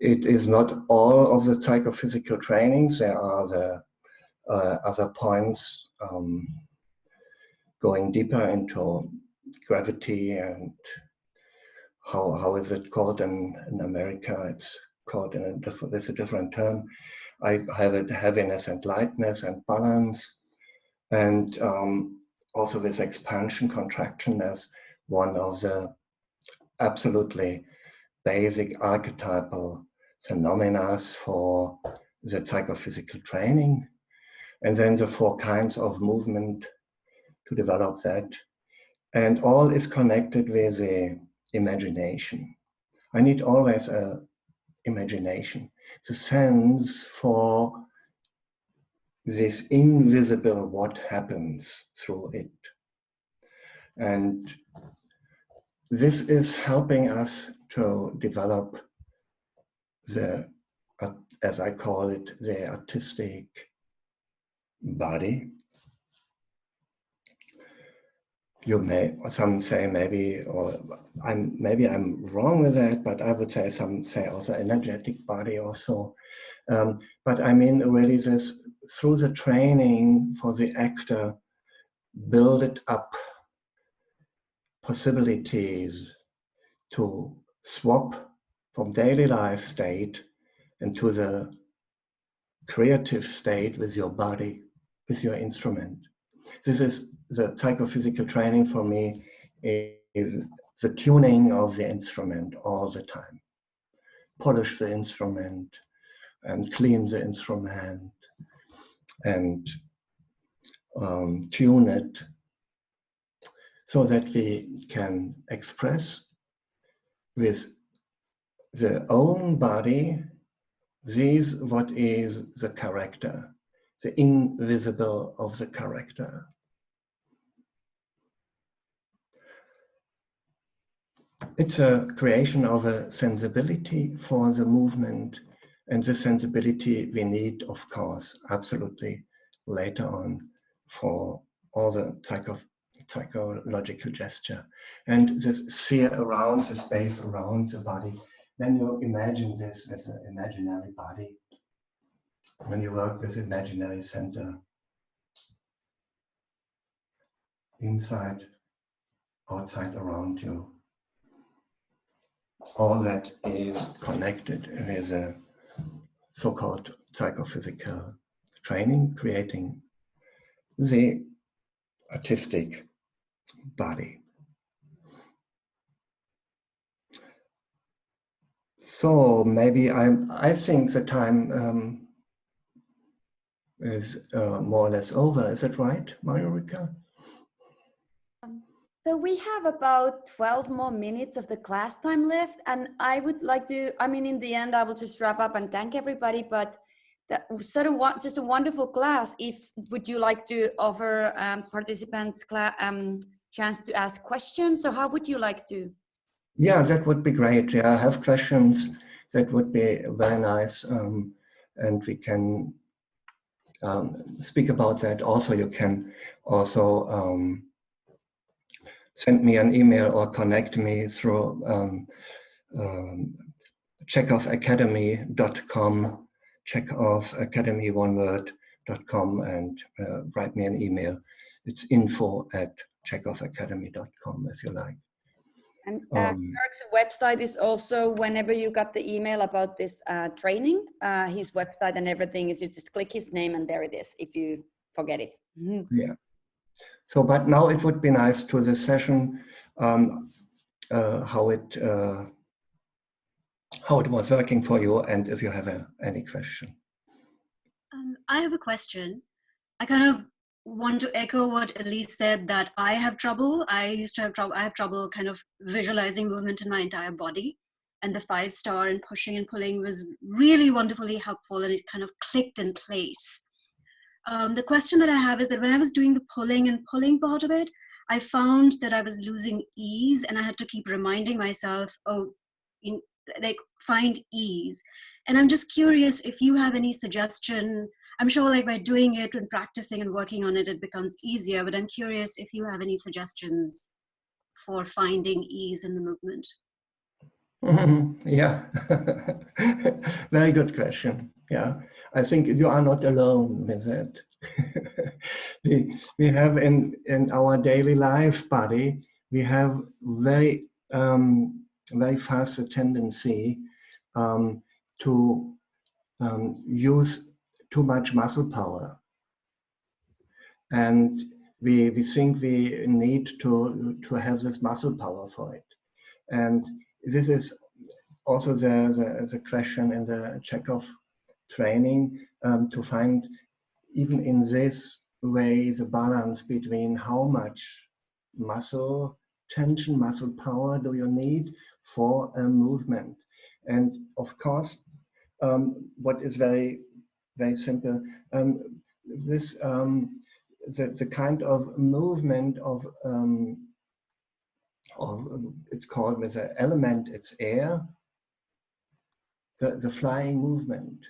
Speaker 1: It is not all of the psychophysical trainings. There are the other points going deeper into gravity and how is it called in America? It's called with a different term. I have it heaviness and lightness and balance, and also with expansion, contraction as one of the absolutely basic archetypal phenomena for the psychophysical training. And then the 4 kinds of movement to develop that. And all is connected with the imagination. I need always a imagination, the sense for this invisible what happens through it. And this is helping us to develop the, as I call it, the artistic body. You may, some say maybe, or maybe I'm wrong with that, but I would say some say also energetic body also. But I mean really this, through the training for the actor, build it up possibilities to swap from daily life state into the creative state with your body, with your instrument. This is the psychophysical training for me, is the tuning of the instrument all the time. Polish the instrument and clean the instrument and tune it so that we can express with the own body what is the character, the invisible of the character. It's a creation of a sensibility for the movement, and the sensibility we need, of course, absolutely later on for all the psychological gesture. And this sphere around, the space around the body, when you imagine this as an imaginary body, when you work with imaginary center, inside, outside, around you, all that is connected with a so-called psychophysical training, creating the artistic body. So maybe I think the time is more or less over. Is that right, Marjo-Riikka?
Speaker 2: So we have about 12 more minutes of the class time left, and I would like to, I mean, in the end, I will just wrap up and thank everybody, but that sort of just a wonderful class. Would you like to offer participants chance to ask questions? So how would you like to?
Speaker 1: Yeah, that would be great. Yeah, I have questions. That would be very nice. And we can speak about that. Also, you can also send me an email or connect me through ChekhovAcademy.com, Chekhov Academy, one word.com, and write me an email. It's info@ChekhovAcademy.com if you like.
Speaker 2: And Joerg's website is also, whenever you got the email about this training, his website and everything is, you just click his name and there it is, if you forget it.
Speaker 1: Yeah. So, but now it would be nice to this session, how it was working for you, and if you have any question.
Speaker 6: I have a question. I kind of want to echo what Elise said, that I have trouble. I have trouble kind of visualizing movement in my entire body. And the 5-star and pushing and pulling was really wonderfully helpful, and it kind of clicked in place. The question that I have is that when I was doing the pulling and pulling part of it, I found that I was losing ease, and I had to keep reminding myself, find ease. And I'm just curious if you have any suggestion. I'm sure like by doing it and practicing and working on it, it becomes easier, but I'm curious if you have any suggestions for finding ease in the movement.
Speaker 1: Yeah, very good question. Yeah, I think you are not alone with that. we have in our daily life body, we have very fast a tendency to use too much muscle power, and we think we need to have this muscle power for it. And this is also the question in the Chekhov training, to find even in this way the balance between how much muscle tension, muscle power do you need for a movement. And of course, what is very, very simple, the kind of movement of it's called with an element, it's air, the flying movement.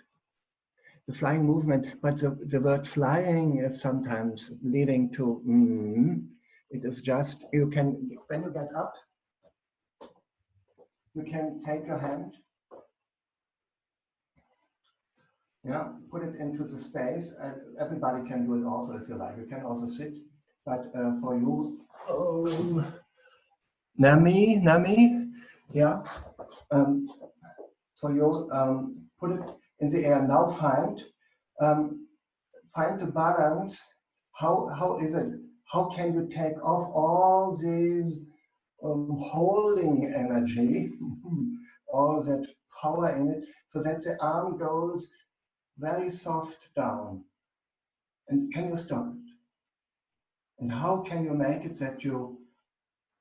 Speaker 1: The flying movement, but the word flying is sometimes leading to it is just, you can, when you get up, you can take your hand, yeah, put it into the space, and everybody can do it also if you like. You can also sit, but for you, Nami, yeah. So you put it in the air. Now find the balance. How is it? How can you take off all these holding energy, all that power in it, so that the arm goes very soft down? And can you stop it? And how can you make it that you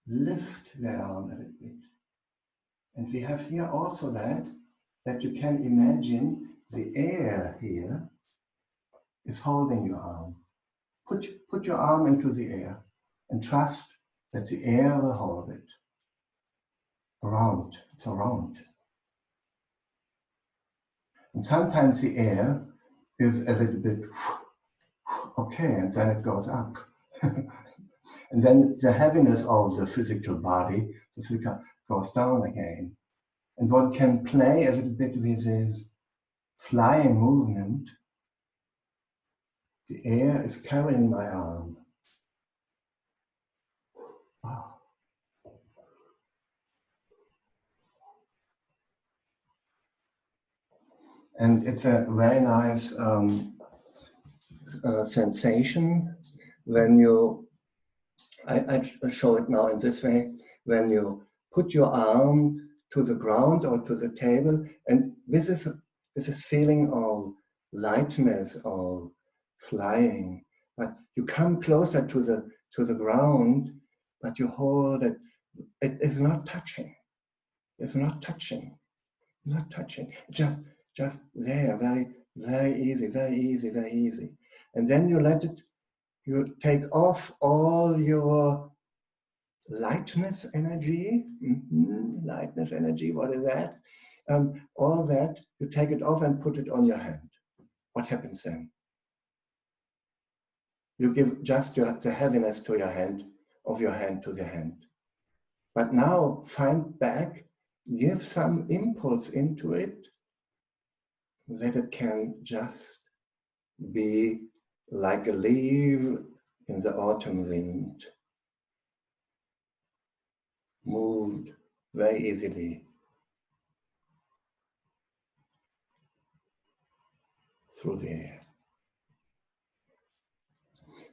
Speaker 1: lift the arm a little bit? And we have here also that you can imagine the air here is holding your arm. Put your arm into the air and trust that the air will hold it. Around, it's around. And sometimes the air is a little bit okay, and then it goes up. And then the heaviness of the physical body, the physical, goes down again. And one can play a little bit with this flying movement. The air is carrying my arm. Wow. And it's a very nice sensation when you, I show it now in this way, when you put your arm to the ground or to the table, and this is feeling of lightness, of flying, but you come closer to the ground, but you hold it. It is not touching. It's not touching. Not touching. Just there, very, very easy, very easy, very easy. And then you let it. You take off all your lightness energy. Lightness energy. What is that? All that, you take it off and put it on your hand. What happens then? You give just the heaviness to your hand, of your hand to the hand. But now find back, give some impulse into it, that it can just be like a leaf in the autumn wind, moved very easily through the air.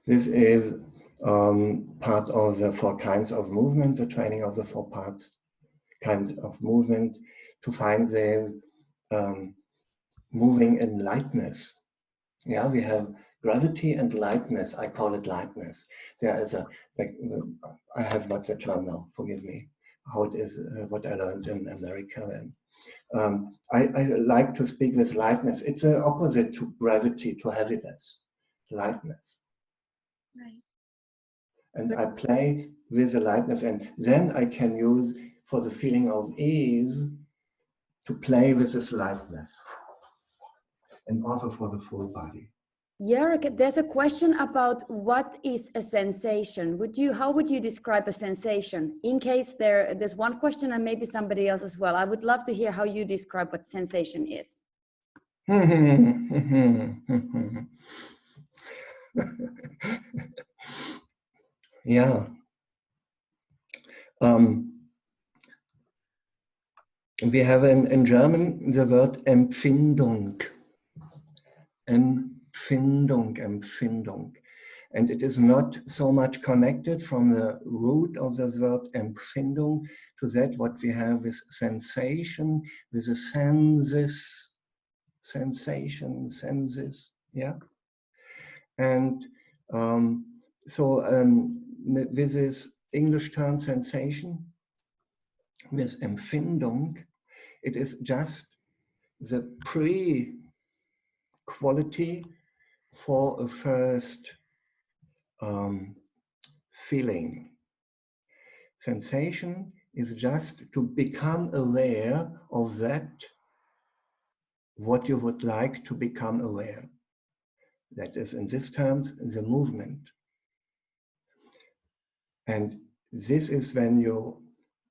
Speaker 1: This is part of the 4 kinds of movement, the training of the 4 kinds of movement, to find this moving in lightness. Yeah, we have gravity and lightness. I call it lightness. There is I have not the term now, forgive me, how it is, what I learned in America. And I like to speak with lightness. It's the opposite to gravity, to heaviness, lightness.
Speaker 6: Right.
Speaker 1: And I play with the lightness, and then I can use, for the feeling of ease, to play with this lightness. And also for the full body.
Speaker 2: Joerg, there's a question about what is a sensation. How would you describe a sensation? In case there's one question and maybe somebody else as well. I would love to hear how you describe what sensation is.
Speaker 1: Yeah. We have in German the word Empfindung. Empfindung. And it is not so much connected from the root of the word Empfindung to that what we have with sensation, with the senses, sensation, senses, yeah. And with this English term sensation, with Empfindung, it is just the pre-quality for a first feeling. Sensation is just to become aware of that, what you would like to become aware. That is, in these terms, the movement. And this is when you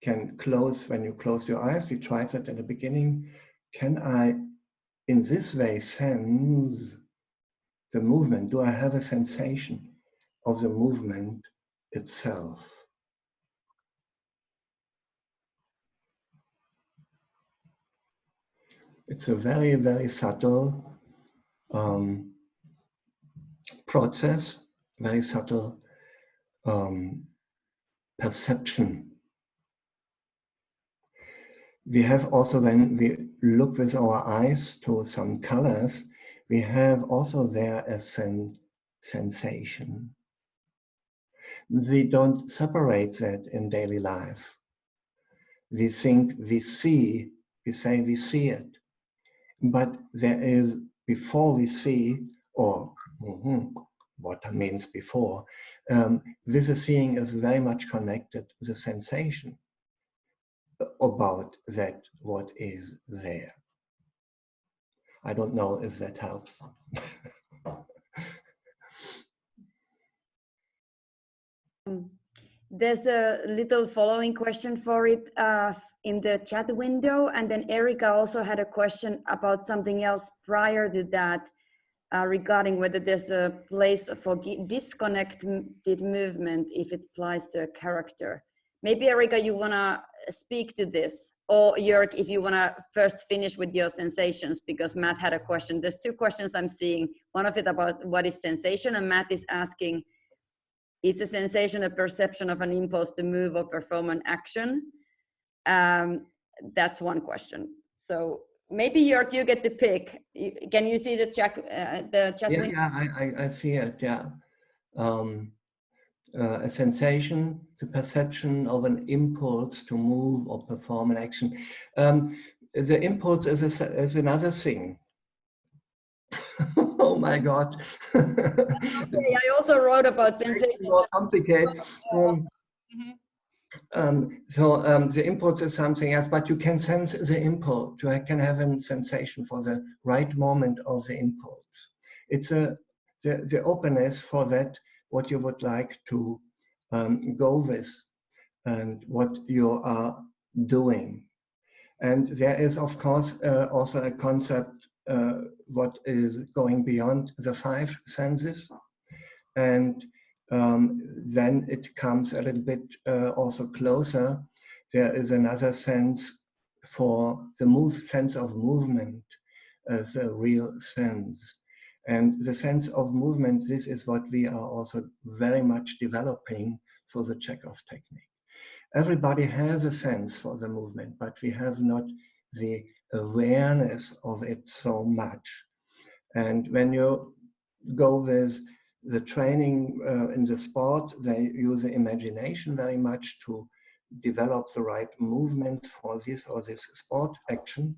Speaker 1: can close your eyes. We tried that at the beginning. Can I, in this way, sense the movement? Do I have a sensation of the movement itself? It's a very, very subtle process, very subtle perception. We have also, when we look with our eyes to some colors, we have also there a sensation. We don't separate that in daily life. We think we see, we say we see it. But there is, before we see, or what means before. With the seeing is very much connected to the sensation about that what is there. I don't know if that helps.
Speaker 2: There's a little following question for it in the chat window, and then Erika also had a question about something else prior to that regarding whether there's a place for disconnected movement if it applies to a character. Maybe Erika, you want to speak to this, or Joerg, if you want to first finish with your sensations, because Matt had a question. There's two questions I'm seeing. One of it about what is sensation, and Matt is asking, is a sensation a perception of an impulse to move or perform an action? That's one question. So maybe Joerg, you get to pick. Can you see the chat window?
Speaker 1: Yeah, I see it, yeah. A sensation, the perception of an impulse to move or perform an action. The impulse is another thing. Oh my God.
Speaker 2: Okay, I also wrote about sensation.
Speaker 1: More complicated. The impulse is something else, but you can sense the impulse. You can have a sensation for the right moment of the impulse. It's the openness for that, what you would like to go with and what you are doing. And there is, of course, also a concept what is going beyond the five senses. And then it comes a little bit also closer. There is another sense for the sense of movement as a real sense. And the sense of movement, this is what we are also very much developing through the Chekhov technique. Everybody has a sense for the movement, but we have not the awareness of it so much. And when you go with the training in the sport, they use the imagination very much to develop the right movements for this or this sport action.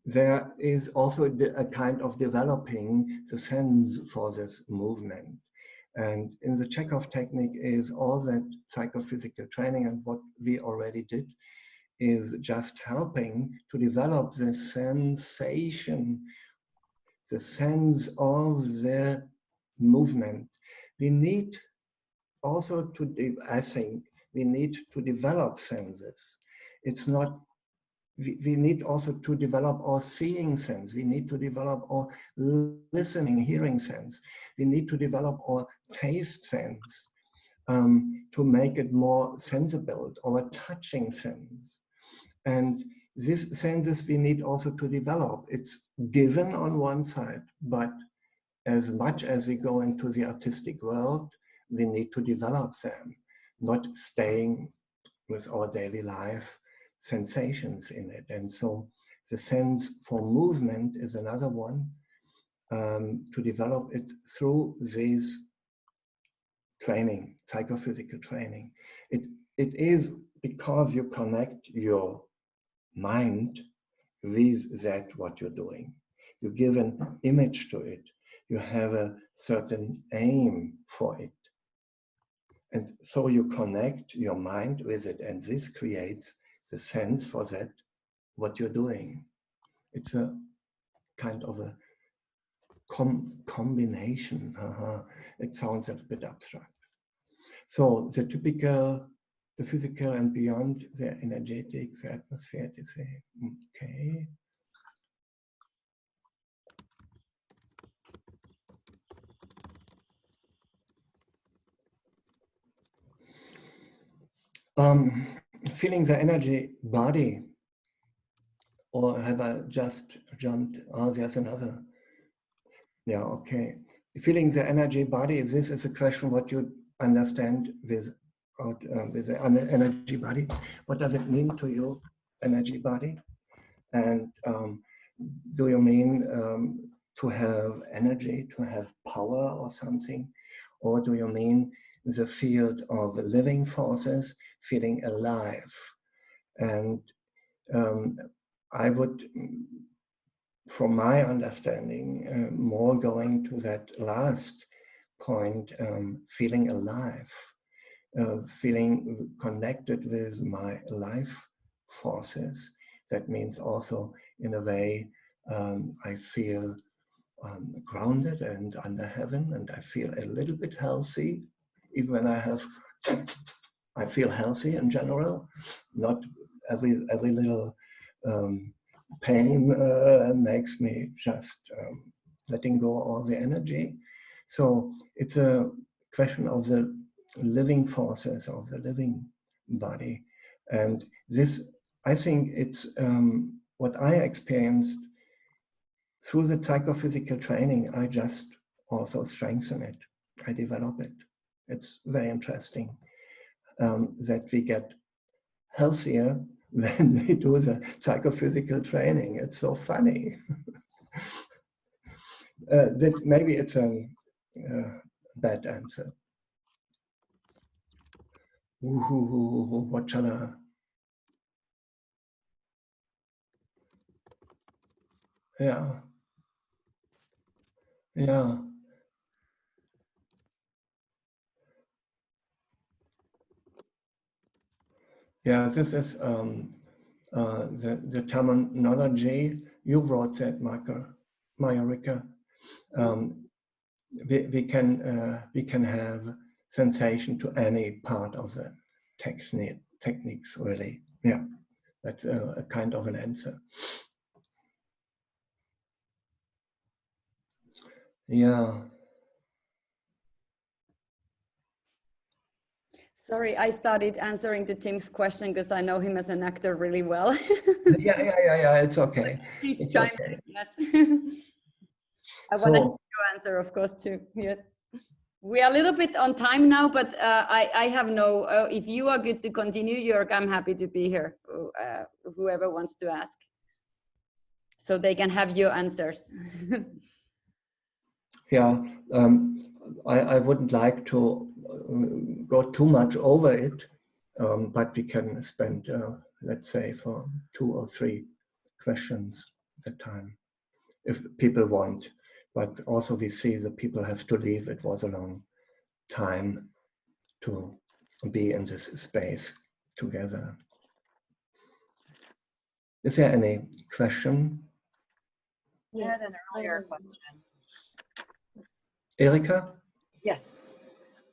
Speaker 1: There is also a kind of developing the sense for this movement. And in the Chekhov technique is all that psychophysical training, and what we already did is just helping to develop the sensation, the sense of the movement. We need also to, I think, we need to develop senses. It's not, we need also to develop our seeing sense. We need to develop our listening, hearing sense. We need to develop our taste sense to make it more sensible, our touching sense. And these senses we need also to develop. It's given on one side, but as much as we go into the artistic world, we need to develop them, not staying with our daily life sensations in it. And so the sense for movement is another one, to develop it through this training, psychophysical training. It is because you connect your mind with that what you're doing. You give an image to it. You have a certain aim for it. And so you connect your mind with it, and this creates the sense for that what you're doing. It's a kind of a combination. It sounds a bit abstract. So the typical, the physical and beyond, the energetic, the atmosphere, to say, okay. Feeling the energy body, or have I just jumped? Oh, there's another. Yeah, okay. Feeling the energy body, this is a question what you understand with the energy body. What does it mean to you, energy body? And do you mean to have energy, to have power or something? Or do you mean the field of living forces, feeling alive? And I would from my understanding, more going to that last point, feeling alive, feeling connected with my life forces. That means also, in a way, I feel grounded and under heaven, and I feel a little bit healthy, even when I feel healthy in general. Not every little pain makes me just letting go all the energy. So it's a question of the living forces of the living body, and this, I think, it's what I experienced through the psychophysical training. I just also strengthen it. I develop it. It's very interesting that we get healthier when we do the psychophysical training. It's so funny. That maybe it's a bad answer. What shall I? Yeah. Yeah. Yeah, this is the terminology. You wrote that, Marjo-Riikka. We can have sensation to any part of the techniques, really. Yeah, that's a kind of an answer. Yeah.
Speaker 2: Sorry, I started answering to Tim's question because I know him as an actor really well.
Speaker 1: Yeah, it's okay.
Speaker 2: Please
Speaker 1: It's
Speaker 2: chime
Speaker 1: okay.
Speaker 2: in, yes. I want to hear your answer, of course, too. Yes. We are a little bit on time now, but I have no, if you are good to continue, Joerg, I'm happy to be here, whoever wants to ask. So they can have your answers.
Speaker 1: Yeah, I wouldn't like to go too much over it, but we can spend, let's say, for 2 or 3 questions at a time, if people want. But also we see that people have to leave. It was a long time to be in this space together. Is there any question?
Speaker 7: Yes. I had an earlier question.
Speaker 1: Erika?
Speaker 7: Yes.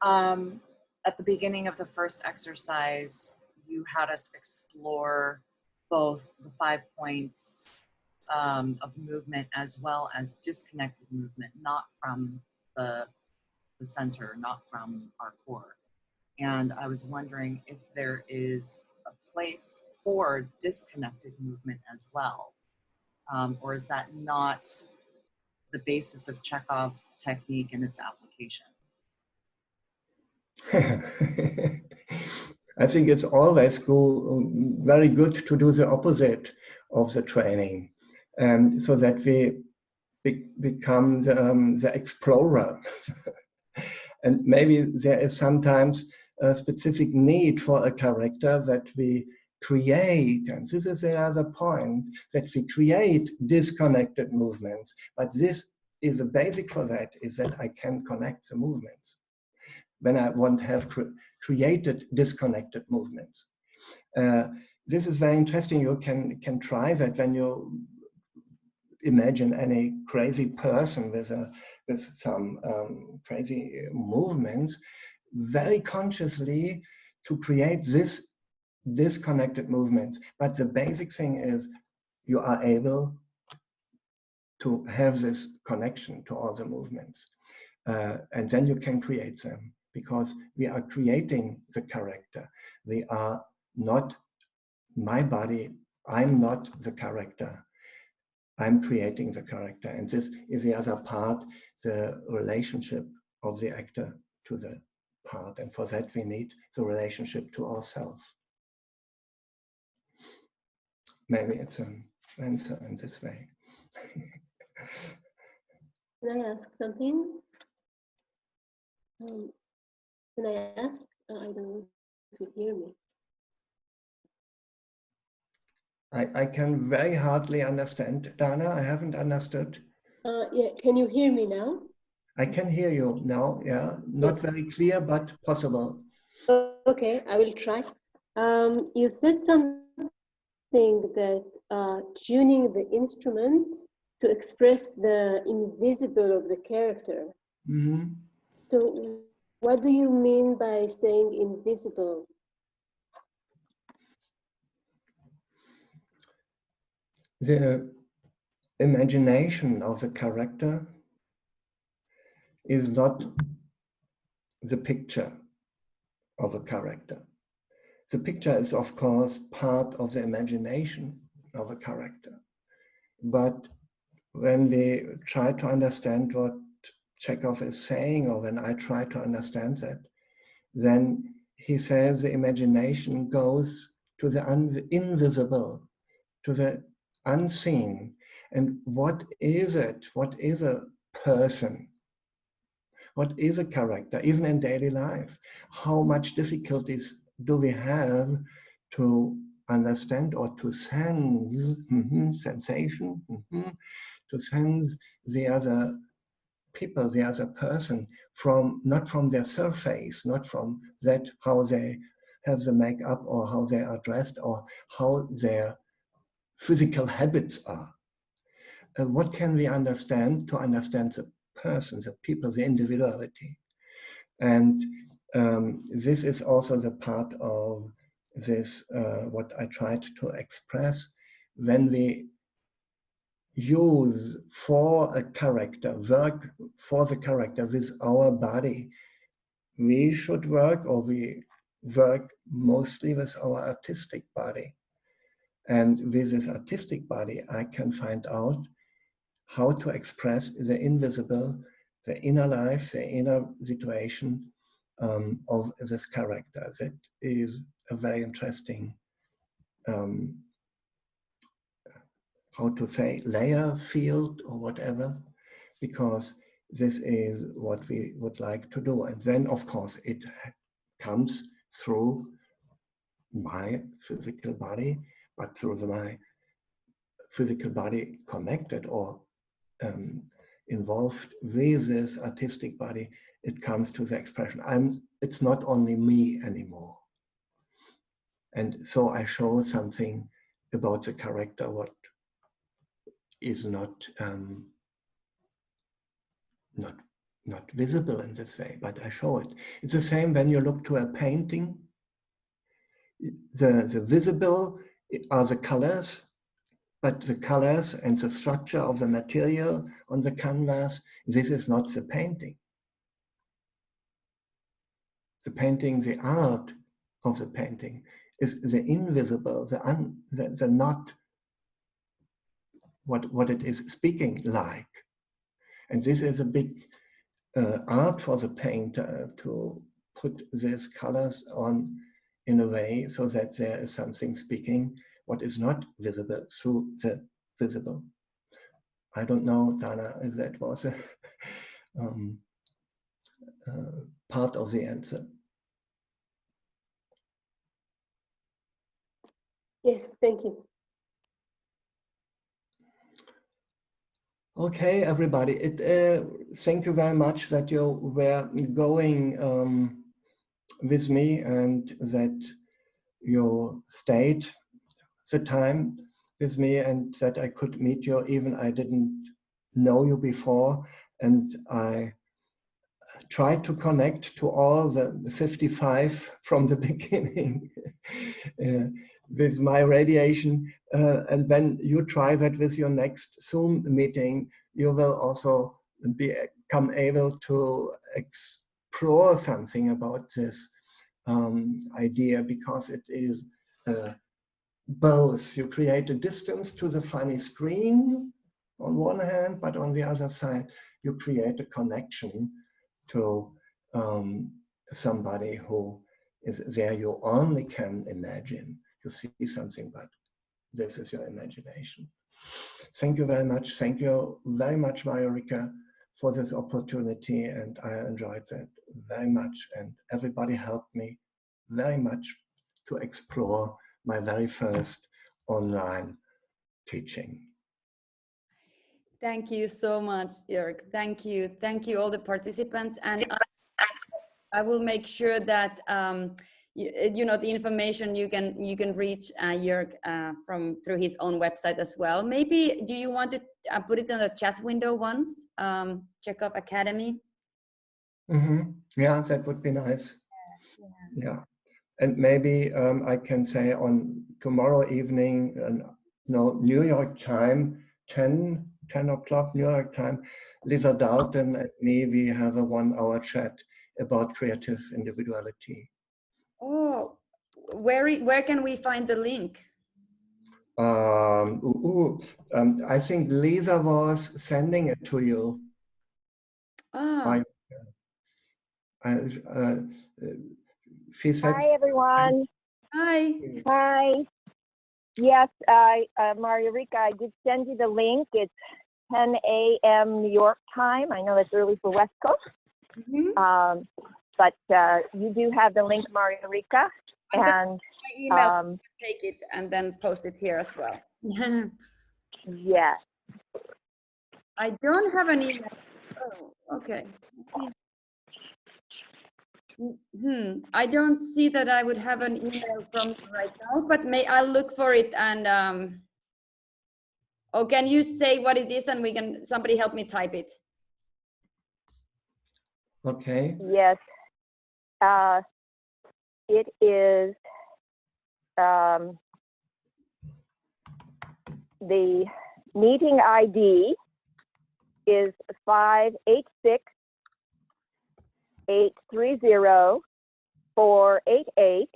Speaker 7: At the beginning of the first exercise, you had us explore both the 5 points of movement as well as disconnected movement, not from the center, not from our core. And I was wondering if there is a place for disconnected movement as well, or is that not the basis of Chekhov technique and its application?
Speaker 1: I think it's always very good to do the opposite of the training, so that we become the explorer. And maybe there is sometimes a specific need for a character that we create, and this is the other point, that we create disconnected movements. But this is a basic for that, is that I can connect the movements when I want to have created disconnected movements. This is very interesting. You can try that when you imagine any crazy person with some crazy movements, very consciously to create this disconnected movements. But the basic thing is you are able to have this connection to all the movements. And then you can create them, because we are creating the character. We are not my body. I'm not the character. I'm creating the character. And this is the other part, the relationship of the actor to the part. And for that, we need the relationship to ourselves. Maybe it's an answer in this way.
Speaker 8: Can I ask something? Can I ask? I don't know if you hear me.
Speaker 1: I can very hardly understand. Dana, I haven't understood.
Speaker 8: Yeah, can you hear me now?
Speaker 1: I can hear you now, yeah. Not
Speaker 8: Yes.
Speaker 1: very clear, but possible.
Speaker 8: Okay, I will try. You said something that tuning the instrument to express the invisible of the character.
Speaker 1: Mm-hmm.
Speaker 8: So what do you mean by saying invisible?
Speaker 1: The imagination of the character is not the picture of a character. The picture is, of course, part of the imagination of a character. But when we try to understand what Chekhov is saying, or when I try to understand that, then he says the imagination goes to the invisible, to the unseen. And what is it? What is a person? What is a character, even in daily life? How much difficulties do we have to understand or to sense sensation, to sense the other people, the other person, from not from their surface, not from that how they have the makeup or how they are dressed or how their physical habits are. What can we understand to understand the person, the people, the individuality? And this is also the part of this, what I tried to express. When we use for a character, work for the character with our body, we should work, or we work mostly with our artistic body. And with this artistic body, I can find out how to express the invisible, the inner life, the inner situation of this character. That is a very interesting, how to say, layer, field, or whatever, because this is what we would like to do. And then, of course, it comes through my physical body, but through my physical body connected or involved with this artistic body, it comes to the expression. It's not only me anymore. And so I show something about the character, what is not visible in this way, but I show it. It's the same when you look to a painting. The visible are the colors, but the colors and the structure of the material on the canvas, this is not the painting. The painting, the art of the painting is the invisible, the not what it is speaking like. And this is a big art for the painter to put these colors on in a way so that there is something speaking what is not visible through the visible. I don't know, Dana, if that was a part of the answer.
Speaker 8: Yes, thank you.
Speaker 1: Okay, everybody. Thank you very much that you were going with me and that you stayed the time with me and that I could meet you, even I didn't know you before. And I tried to connect to all the 55 from the beginning with my radiation. And when you try that with your next Zoom meeting, you will also become able to explore something about this idea, because it is both. You create a distance to the funny screen on one hand, but on the other side, you create a connection to somebody who is there. You only can imagine. You see something, but this is your imagination. Thank you very much. Thank you very much, Marjo-Riikka, for this opportunity, and I enjoyed that very much. And everybody helped me very much to explore my very first online teaching.
Speaker 2: Thank you so much, Joerg. Thank you. Thank you, all the participants. And I will make sure that you know, the information you can reach Joerg through his own website as well. Maybe do you want to put it in the chat window once? Chekhov Academy.
Speaker 1: Yeah, that would be nice. Yeah. And maybe I can say on tomorrow evening, no, New York time, 10 o'clock New York time, Lisa Dalton and me, we have a 1-hour chat about creative individuality.
Speaker 2: Oh, where can we find the link?
Speaker 1: I think Lisa was sending it to you.
Speaker 2: Ah.
Speaker 1: She said,
Speaker 9: hi, everyone.
Speaker 2: Hi.
Speaker 9: Hi. Yes, Marjo-Riikka, I did send you the link. It's 10 a.m. New York time. I know that's early for West Coast. But you do have the link, Marjo-Riikka. And
Speaker 2: my email, take it and then post it here as well.
Speaker 9: Yes.
Speaker 2: I don't have an email. Oh, okay. I don't see that I would have an email from you right now, but I'll look for it and oh, can you say what it is and somebody help me type it?
Speaker 1: Okay.
Speaker 9: Yes. It is the meeting ID is 586-830-488,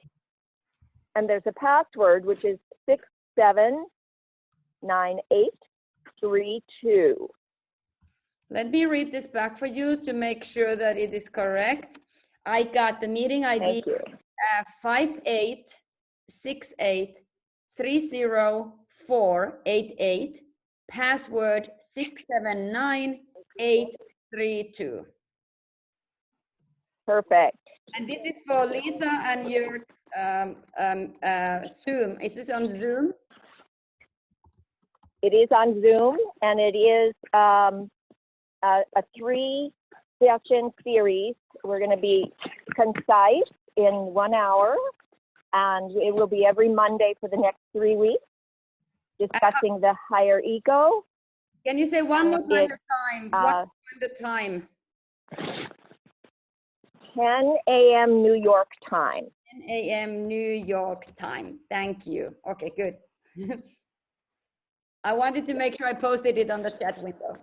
Speaker 9: and there's a password which is 679832.
Speaker 2: Let me read this back for you to make sure that it is correct. I got the meeting ID 586-830-488, password 679832.
Speaker 9: Perfect.
Speaker 2: And this is for Lisa and your Zoom. Is this on Zoom?
Speaker 9: It is on Zoom, and it is a 3-session series. We're going to be concise in 1 hour, and it will be every Monday for the next 3 weeks, discussing the higher ego.
Speaker 2: Can you say one more time the time? One more time the time.
Speaker 9: 10 a.m. New York time.
Speaker 2: 10 a.m. New York time. Thank you. Okay, good. I wanted to make sure I posted it on the chat window.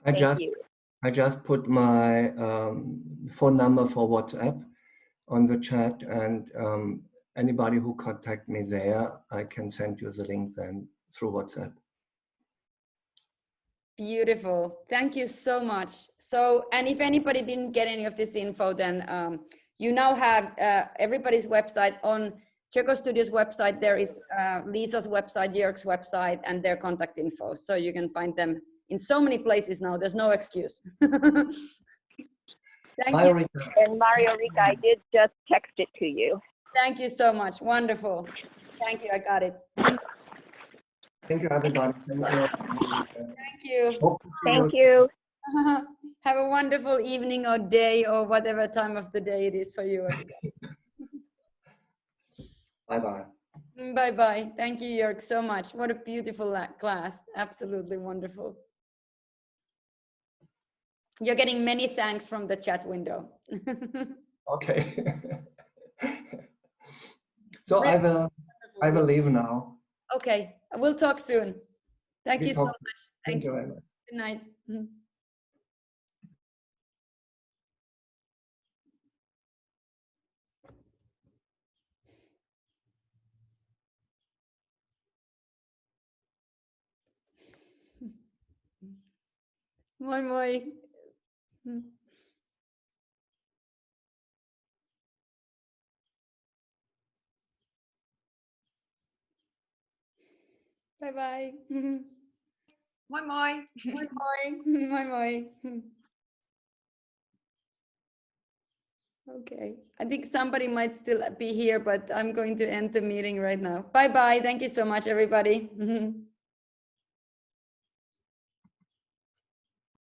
Speaker 1: I just put my phone number for WhatsApp on the chat, and anybody who contact me there, I can send you the link then through WhatsApp.
Speaker 2: Beautiful. Thank you so much. So, and if anybody didn't get any of this info, then you now have everybody's website on Chekhov Studio's website. There is Lisa's website, Joerg's website, and their contact info. So you can find them in so many places now. There's no excuse. Thank you.
Speaker 9: And Marjo-Riikka, I did just text it to you.
Speaker 2: Thank you so much. Wonderful. Thank you. I got it.
Speaker 1: Thank you, everybody. Thank you.
Speaker 2: Thank you.
Speaker 9: Thank you.
Speaker 2: Have a wonderful evening or day or whatever time of the day it is for you.
Speaker 1: Bye-bye.
Speaker 2: Bye-bye. Thank you, Joerg, so much. What a beautiful class. Absolutely wonderful. You're getting many thanks from the chat window.
Speaker 1: Okay. So I will leave now.
Speaker 2: Okay, we'll talk soon. Thank you so much.
Speaker 1: Thank you very much.
Speaker 2: Good night. Moi moi. Bye bye.
Speaker 10: Moi moi.
Speaker 2: Moi moi. Moi moi. Okay, I think somebody might still be here, but I'm going to end the meeting right now. Bye-bye. Thank you so much, everybody.